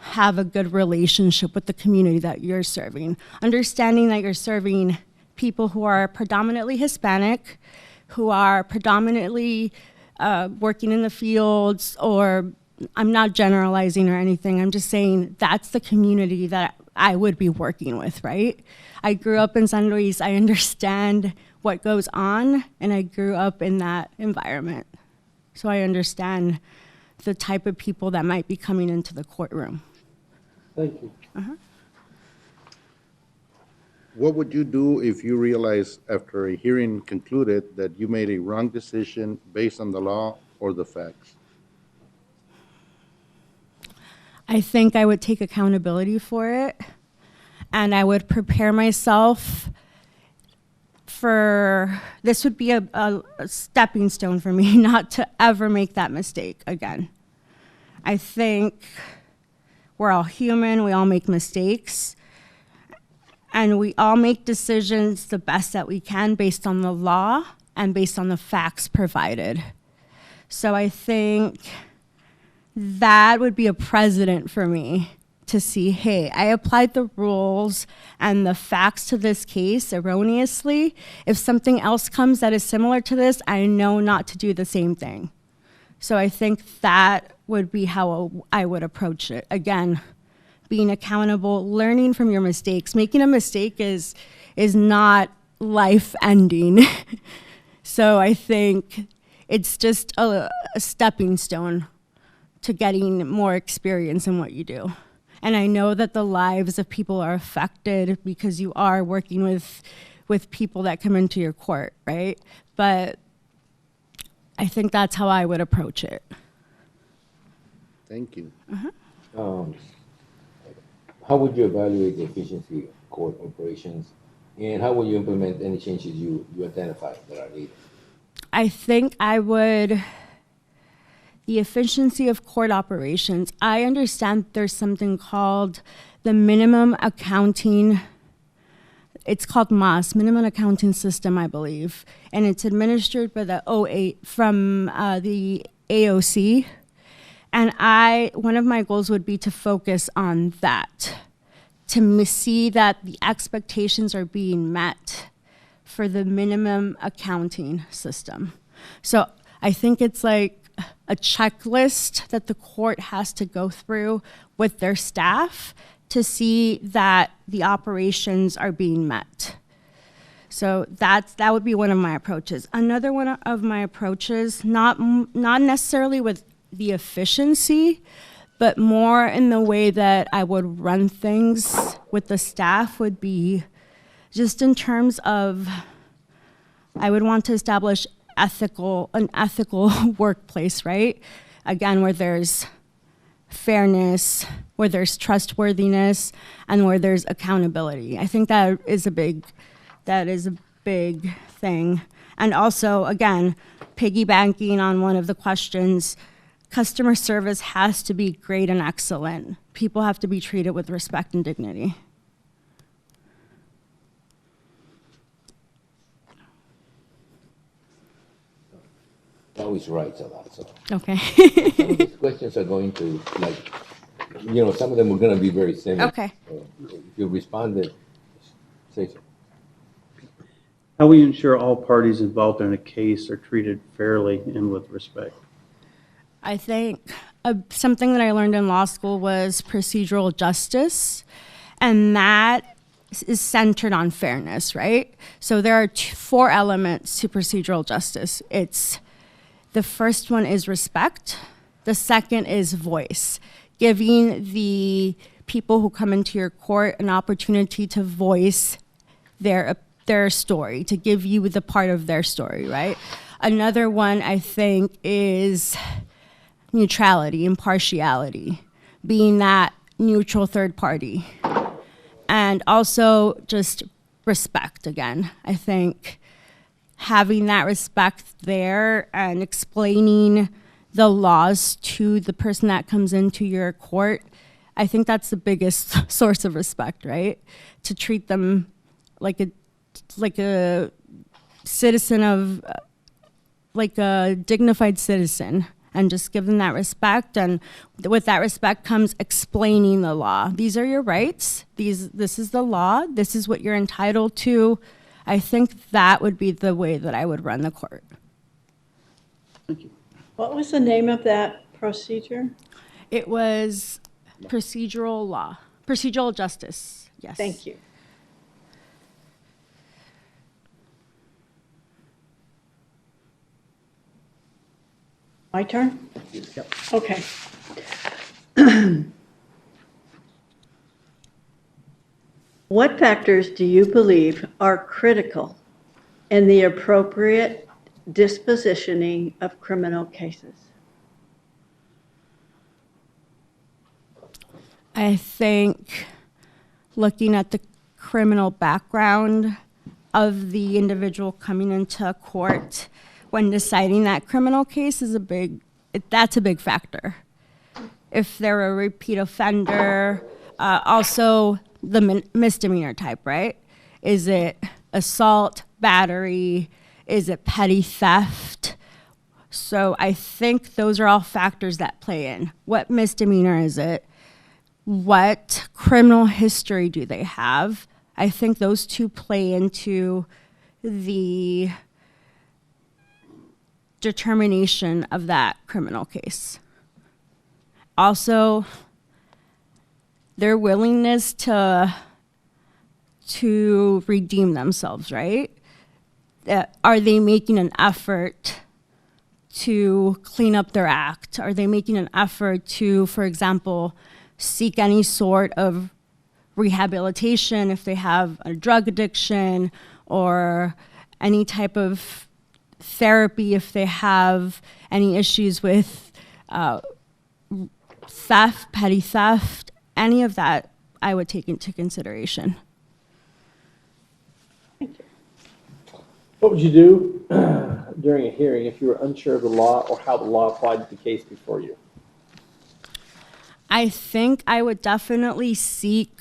have a good relationship with the community that you're serving. Understanding that you're serving people who are predominantly Hispanic, who are predominantly working in the fields, or I'm not generalizing or anything, I'm just saying that's the community that I would be working with, right? I grew up in San Luis, I understand what goes on, and I grew up in that environment. So I understand the type of people that might be coming into the courtroom. Thank you. What would you do if you realized after a hearing concluded that you made a wrong decision based on the law or the facts? I think I would take accountability for it, and I would prepare myself for, this would be a stepping stone for me not to ever make that mistake again. I think we're all human, we all make mistakes, and we all make decisions the best that we can based on the law and based on the facts provided. So I think that would be a precedent for me to see, hey, I applied the rules and the facts to this case erroneously. If something else comes that is similar to this, I know not to do the same thing. So I think that would be how I would approach it. Again, being accountable, learning from your mistakes. Making a mistake is not life-ending. So I think it's just a stepping stone to getting more experience in what you do. And I know that the lives of people are affected because you are working with people that come into your court, right? But I think that's how I would approach it. Thank you. How would you evaluate the efficiency of court operations, and how will you implement any changes you identify that are needed? I think the efficiency of court operations, I understand there's something called the minimum accounting, it's called MAS, Minimum Accounting System, I believe, and it's administered by the 08 from the AOC. And one of my goals would be to focus on that, to see that the expectations are being met for the minimum accounting system. So I think it's like a checklist that the court has to go through with their staff to see that the operations are being met. So that would be one of my approaches. Another one of my approaches, not necessarily with the efficiency, but more in the way that I would run things with the staff, would be just in terms of, I would want to establish an ethical workplace, right? Again, where there's fairness, where there's trustworthiness, and where there's accountability. I think that is a big thing. And also, again, piggybacking on one of the questions, customer service has to be great and excellent. People have to be treated with respect and dignity. Always writes a lot, so. Okay. Some of these questions are going to, like, some of them are going to be very similar. Okay. If you responded, say so. How will you ensure all parties involved in a case are treated fairly and with respect? I think something that I learned in law school was procedural justice, and that is centered on fairness, right? So there are 4 elements to procedural justice. The first one is respect. The second is voice, giving the people who come into your court an opportunity to voice their story, to give you the part of their story, right? Another one, I think, is neutrality, impartiality, being that neutral third party. And also just respect, again. I think having that respect there and explaining the laws to the person that comes into your court, I think that's the biggest source of respect, right? To treat them like a citizen of, like a dignified citizen, and just give them that respect. And with that respect comes explaining the law. These are your rights. This is the law. This is what you're entitled to. I think that would be the way that I would run the court. Thank you. What was the name of that procedure? It was procedural law, procedural justice, yes. Thank you. My turn? Yep. Okay. What factors do you believe are critical in the appropriate dispositioning of criminal cases? I think looking at the criminal background of the individual coming into court when deciding that criminal case is that's a big factor. If they're a repeat offender, also the misdemeanor type, right? Is it assault, battery? Is it petty theft? So I think those are all factors that play in. What misdemeanor is it? What criminal history do they have? I think those two play into the determination of that criminal case. Also, their willingness to redeem themselves, right? Are they making an effort to clean up their act? Are they making an effort to, for example, seek any sort of rehabilitation if they have a drug addiction, or any type of therapy if they have any issues with theft, petty theft? Any of that I would take into consideration. What would you do during a hearing if you were unsure of the law or how the law applied to the case before you? I think I would definitely seek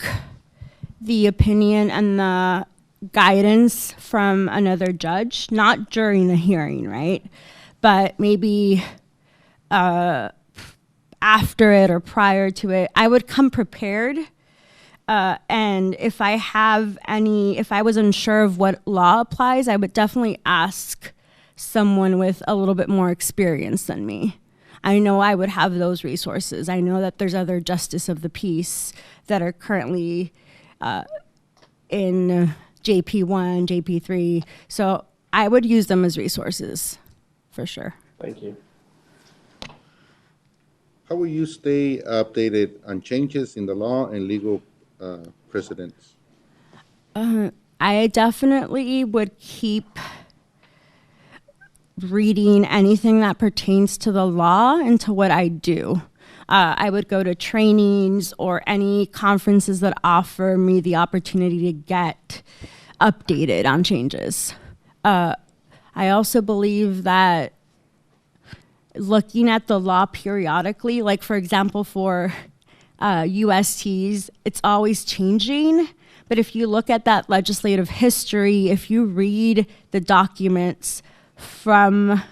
the opinion and the guidance from another judge, not during the hearing, right? But maybe after it or prior to it. I would come prepared. And if I was unsure of what law applies, I would definitely ask someone with a little bit more experience than me. I know I would have those resources. I know that there's other justice of the peace that are currently in JP1, JP3. So I would use them as resources, for sure. Thank you. How will you stay updated on changes in the law and legal precedents? I definitely would keep reading anything that pertains to the law and to what I do. I would go to trainings or any conferences that offer me the opportunity to get updated on changes. I also believe that looking at the law periodically, like for example for USTs, it's always changing. But if you look at that legislative history, if you read the documents from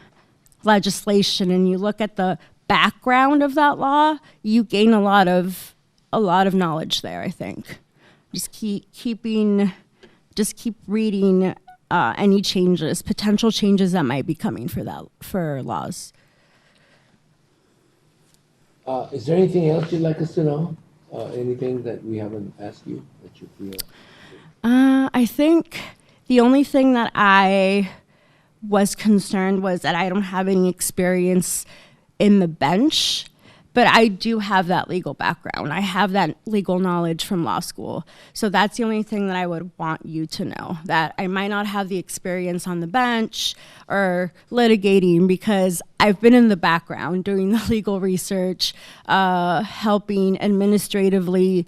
legislation and you look at the background of that law, you gain a lot of knowledge there, I think. Just keep reading any changes, potential changes that might be coming for laws. Is there anything else you'd like us to know? Anything that we haven't asked you that you feel? I think the only thing that I was concerned was that I don't have any experience in the bench, but I do have that legal background. I have that legal knowledge from law school. So that's the only thing that I would want you to know, that I might not have the experience on the bench or litigating, because I've been in the background doing the legal research, helping administratively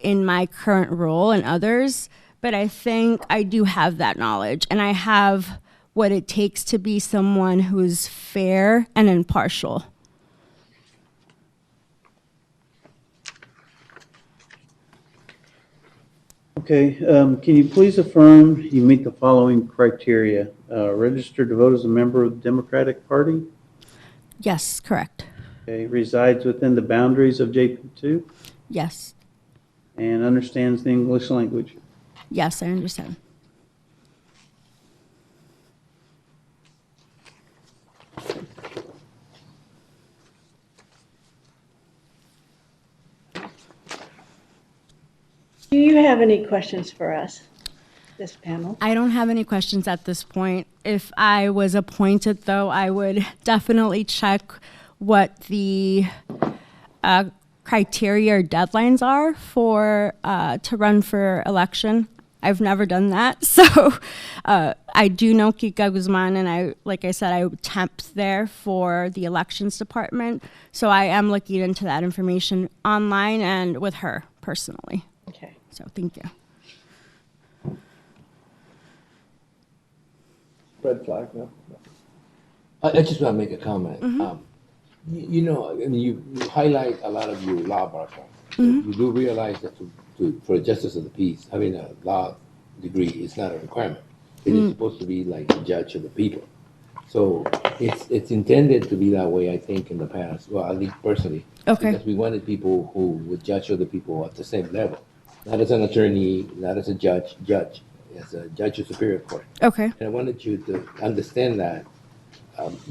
in my current role and others. But I think I do have that knowledge, and I have what it takes to be someone who's fair and impartial. Okay, can you please affirm you meet the following criteria? Registered to vote as a member of the Democratic Party? Yes, correct. Okay, resides within the boundaries of JP2? Yes. And understands the English language? Yes, I understand. Do you have any questions for us, this panel? I don't have any questions at this point. If I was appointed, though, I would definitely check what the criteria or deadlines are for to run for election. I've never done that, so I do know Kika Guzman, and like I said, I temped there for the elections department. So I am looking into that information online and with her personally. Okay. So thank you. Red flag, no. I just want to make a comment. Mm-hmm. You know, I mean, you highlight a lot of your law background. Mm-hmm. You do realize that for a justice of the peace, having a law degree is not a requirement. It is supposed to be like a judge of the people. So it's intended to be that way, I think, in the past. Well, at least personally. Okay. Because we wanted people who would judge other people at the same level. Not as an attorney, not as a judge, as a judge of superior court. Okay. And I wanted you to understand that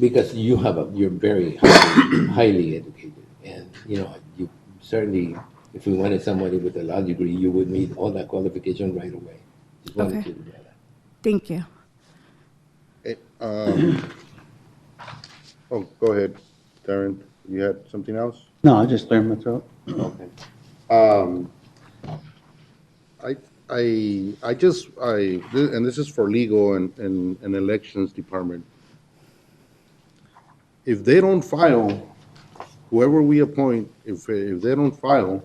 because you're very highly educated, and you certainly, if we wanted somebody with a law degree, you would meet all that qualification right away. Just wanted Okay. you to know that. Thank you. Oh, go ahead, Darren. You had something else? No, I just cleared my throat. Okay. Um, and this is for legal and elections department. If they don't file, whoever we appoint, if they don't file,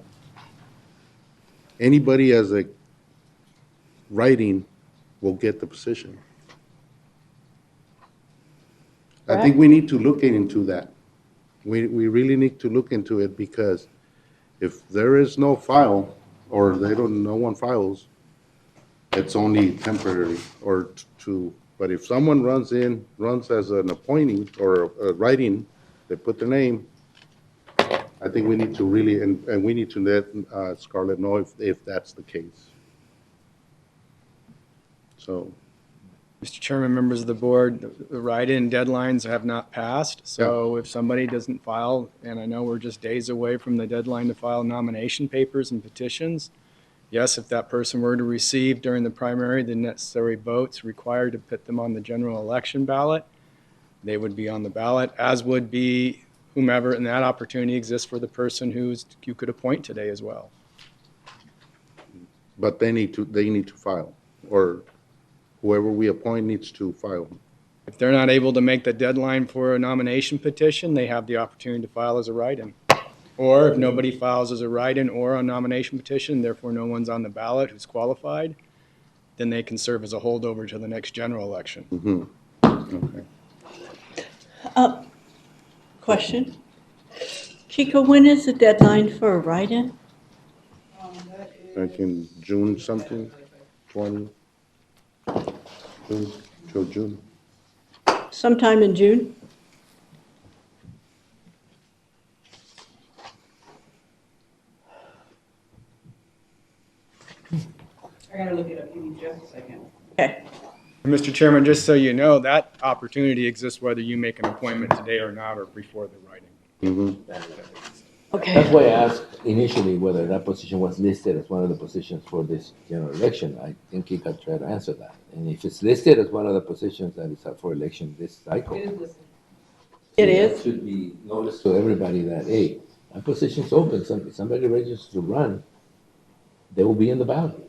anybody as a writing will get the position. I think we need to look into that. We really need to look into it because if there is no file or no one files, it's only temporary or but if someone runs as an appointing or a writing, they put their name, I think we need to really, and we need to let Scarlett know if that's the case. So. Mr. Chairman, members of the board, the write-in deadlines have not passed. So if somebody doesn't file, and I know we're just days away from the deadline to file nomination papers and petitions, yes, if that person were to receive during the primary the necessary votes required to put them on the general election ballot, they would be on the ballot, as would be whomever, and that opportunity exists for the person you could appoint today as well. But they need to file, or whoever we appoint needs to file. If they're not able to make the deadline for a nomination petition, they have the opportunity to file as a write-in. Or if nobody files as a write-in or a nomination petition, therefore no one's on the ballot who's qualified, then they can serve as a holdover to the next general election. Mm-hmm. Okay. Question. Kika, when is the deadline for a write-in? Like in June something, 20, June, till June. Sometime in June? I gotta look it up. Give me just a second. Okay. Mr. Chairman, just so you know, that opportunity exists whether you make an appointment today or not, or before the writing. Mm-hmm. Okay. That's why I asked initially whether that position was listed as one of the positions for this general election. I think he could try to answer that. And if it's listed as one of the positions that is up for election this cycle. It is listed. It that is? should be noticed to everybody that, hey, that position's open. Somebody registers to run, they will be in the ballot.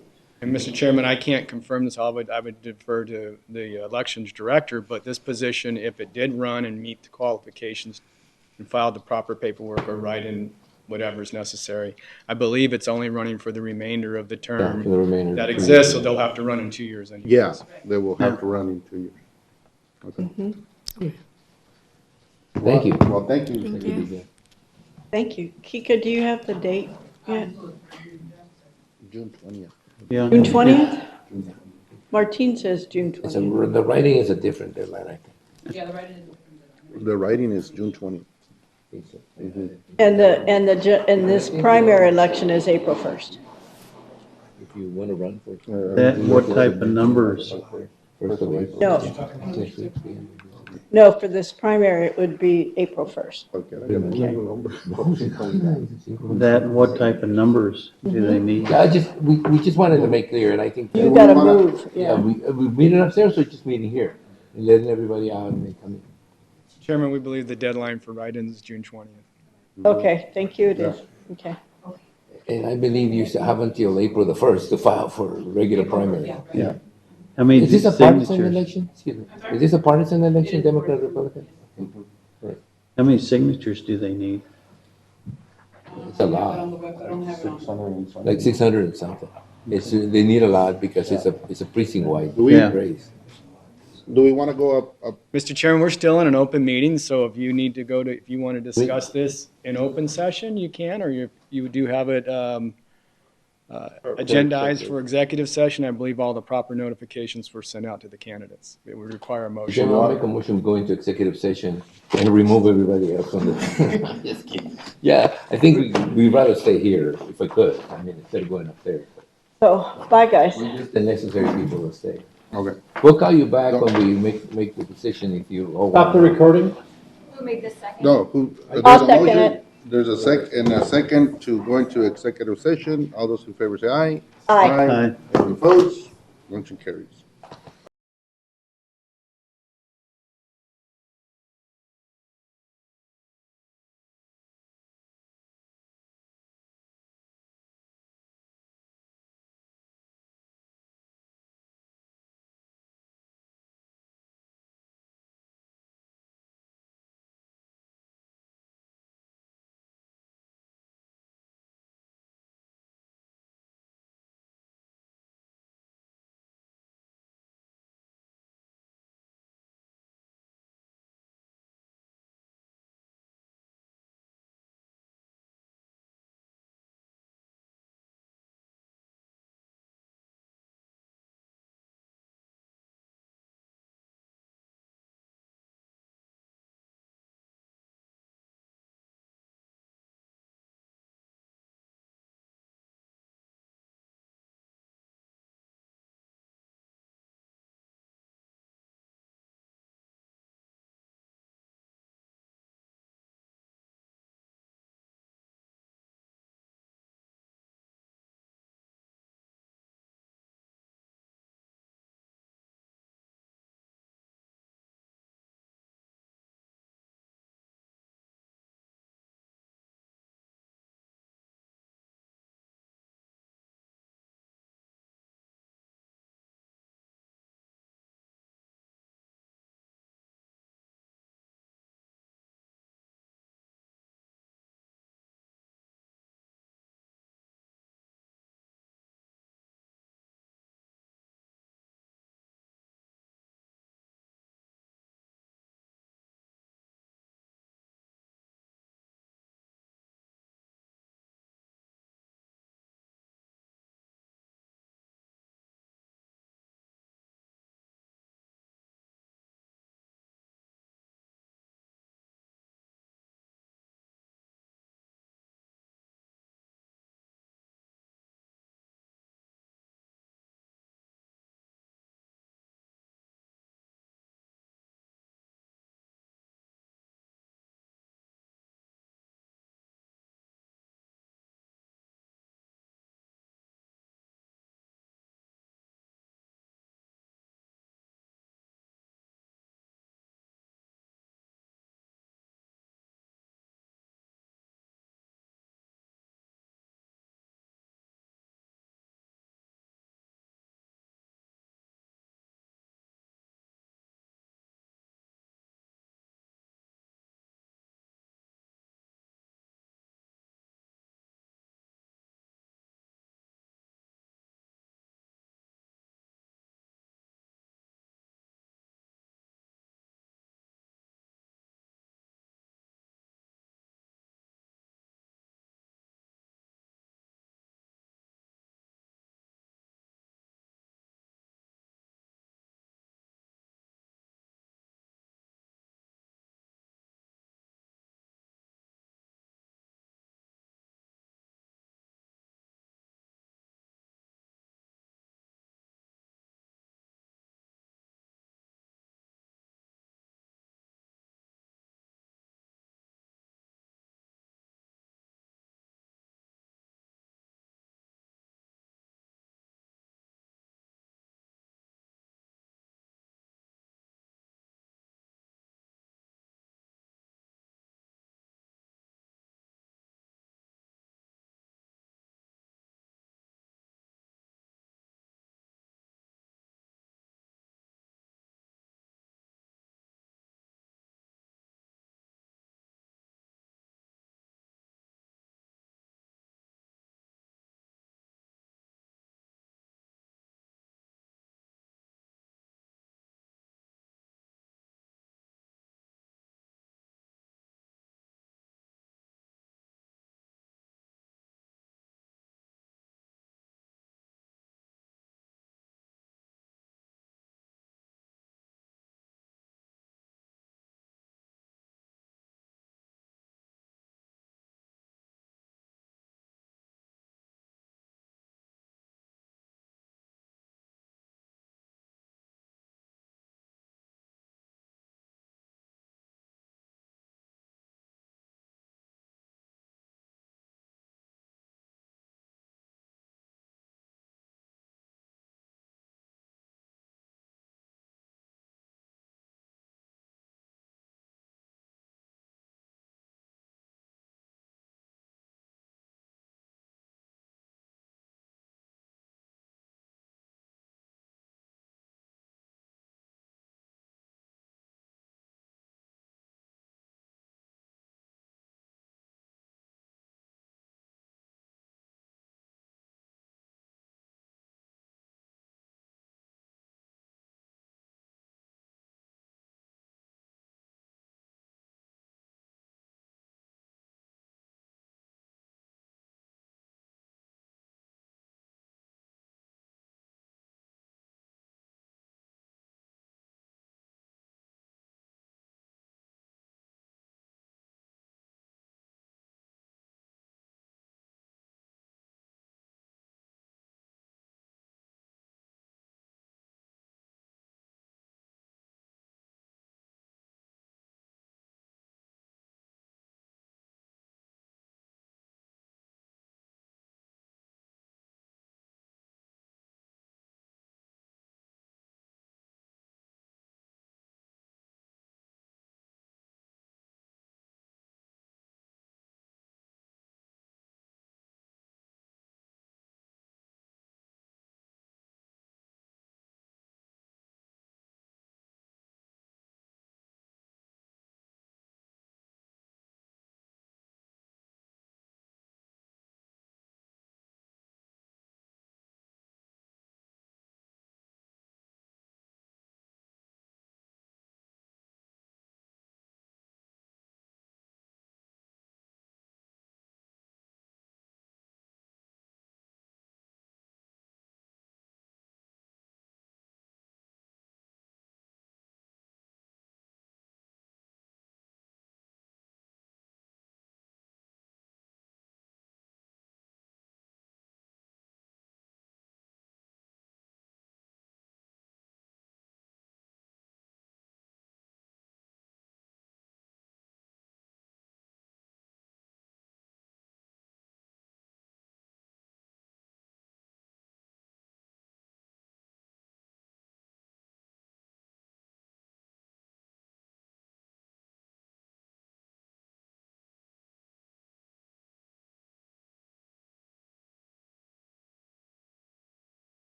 And Mr. Chairman, I can't confirm this. I would defer to the elections director, but this position, if it did run and meet the qualifications and filed the proper paperwork or write-in, whatever is necessary, I believe it's only running for the remainder of the term for the remainder that of the exists, so they'll have to run in 2 years anyways. Yeah, they will have to run in 2 years. Okay. Thank you. Well, thank you. Thank you. Thank you. Kika, do you have the date yet? June 20th. Yeah. June 20th? Martine says June 20th. The writing is a different deadline, I think. Yeah, the writing is. The writing is June 20th. Mm-hmm. And this primary election is April 1st. If you want to run for. What type of numbers? First of April. No. No, for this primary, it would be April 1st. Okay. I got a number. That, what type of numbers do they need? Yeah, we just wanted to make clear, and I think. You gotta move, Yeah, yeah. we meeting upstairs or just meeting here? And letting everybody out and they come in. Chairman, we believe the deadline for write-ins is June 20th. Okay, thank you, it is. Okay. And I believe you have until April the 1st to file for regular primary. Yeah. How many Is this a partisan signatures? election? Excuse me. Is this a partisan election, Democrat, Republican? How many signatures do they need? It's a lot, like 600 and something. They need a lot because it's a precinct-wide Yeah. race. Do we want to go up? Mr. Chairman, we're still in an open meeting, so if you need to if you want to discuss this in open session, you can, or you do have it agendized for executive session. I believe all the proper notifications were sent out to the candidates. It would require a motion. Chairman, I'll make a motion to go into executive session and remove everybody else from the. Just kidding. Yeah, I think we'd rather stay here if I could. I mean, instead of going up there. So, bye, guys. We're just the necessary people to stay. Okay. We'll call you back when we make the decision if you. Stop the recording? Who made this second? No, I'll second it. There's a second to go into executive session. All those in favor say aye. Aye. Aye. Any opposed? Motion carries.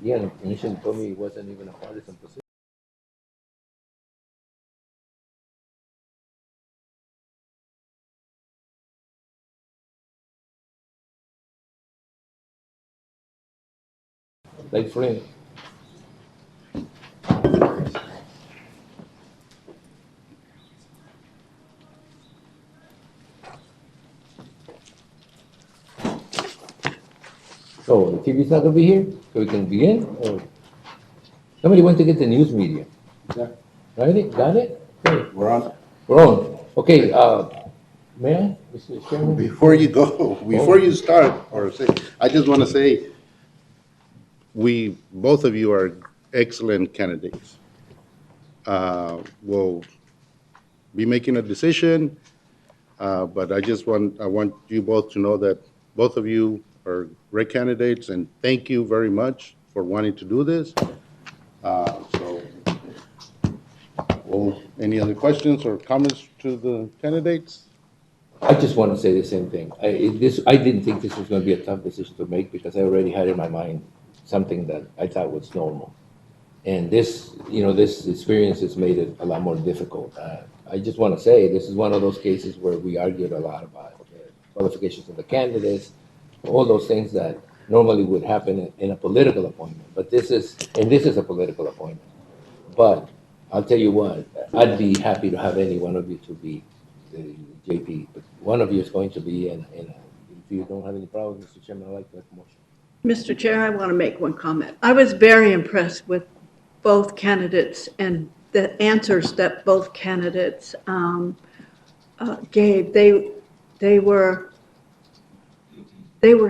yeah, initially told me it wasn't even a partisan position. Like friend. So the TV's not gonna be here, so we can begin, or somebody went to get the news media. Yeah. Right, got it? Okay, We're on. we're on. Okay, may I, Mr. Chairman? Before you go, before you start, or say, I just want to say, both of you are excellent candidates. We'll be making a decision, but I want you both to know that both of you are great candidates, and thank you very much for wanting to do this. So, any other questions or comments to the candidates? I just want to say the same thing. I didn't think this was going to be a tough decision to make because I already had in my mind something that I thought was normal. And this, this experience has made it a lot more difficult. I just want to say this is one of those cases where we argued a lot about the qualifications of the candidates, all those things that normally would happen in a political appointment. But this is a political appointment. But I'll tell you what, I'd be happy to have any one of you to be the JP, but one of you is going to be, and if you don't have any problems, Mr. Chairman, I'd like to make a motion. Mr. Chair, I want to make one comment. I was very impressed with both candidates and the answers that both candidates gave. They were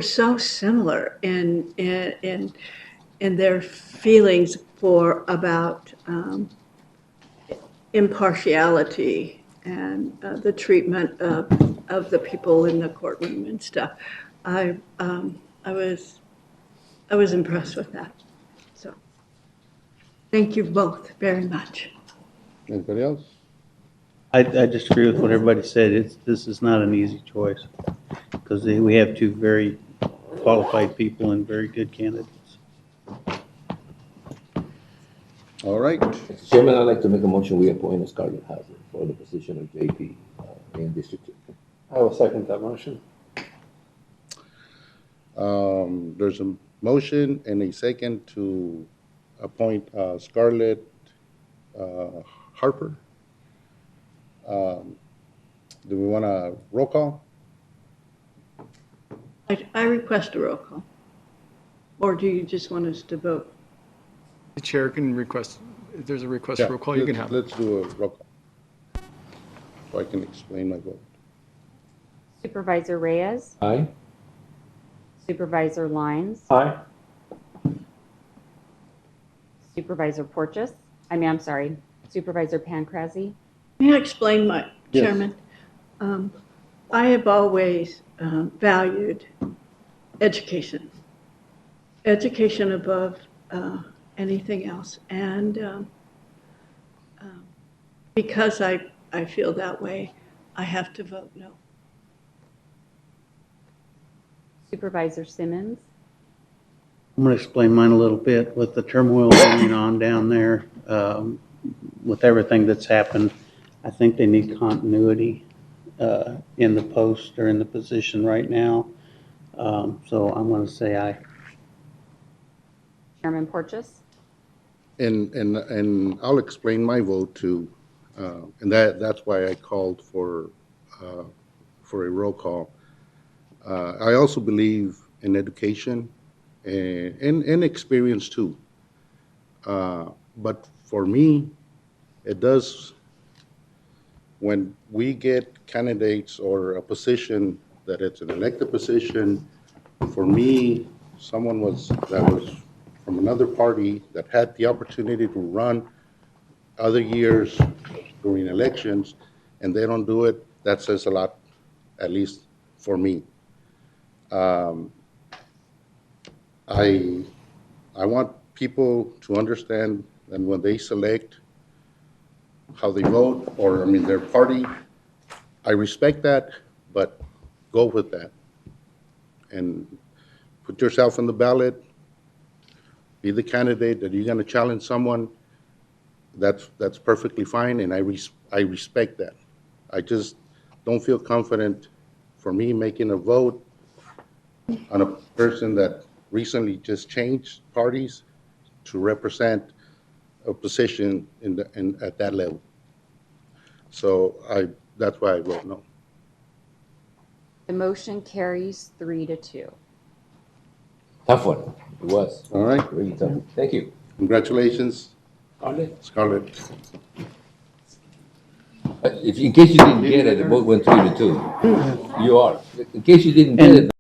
so similar in their feelings about impartiality and the treatment of the people in the courtroom and stuff. I was impressed with that. So, thank you both very much. Anybody else? I just agree with what everybody said. This is not an easy choice because we have two very qualified people and very good candidates. All right. Mr. Chairman, I'd like to make a motion, we appoint Scarlett Hauser for the position of JP in District 2. I will second that motion. There's a motion and a second to appoint Scarlett Harper. Do we want a roll call? I request a roll call. Or do you just want us to vote? The chair can request, if there's a request Yeah, for roll call, you can have it. Let's do a roll call, so I can explain my vote. Supervisor Reyes, Aye? Supervisor Lyons, Aye. Supervisor Porteous, I'm sorry, Supervisor Pancrazi. May I explain my, Yes. Chairman? I have always valued education. Education above anything else. And because I feel that way, I have to vote no. Supervisor Simmons, I'm going to explain mine a little bit. With the turmoil going on down there, with everything that's happened, I think they need continuity in the post or in the position right now. So I'm going to say aye. Chairman Porteous, And I'll explain my vote too, and that's why I called for a roll call. I also believe in education and experience too. But for me, it does, when we get candidates or a position that it's an elected position, for me, someone that was from another party that had the opportunity to run other years during elections, and they don't do it, that says a lot, at least for me. I want people to understand that when they select how they vote, or, their party, I respect that, but go with that. And put yourself on the ballot, be the candidate, that you're gonna challenge someone, that's perfectly fine, and I respect that. I just don't feel confident for me making a vote on a person that recently just changed parties to represent a position at that level. So that's why I vote no. The motion carries 3-2. Tough one, it was. All right, Really tough. Thank you. congratulations, Scarlett? Scarlett. In case you didn't get it, the vote went 3-2. You are. In case you didn't get it,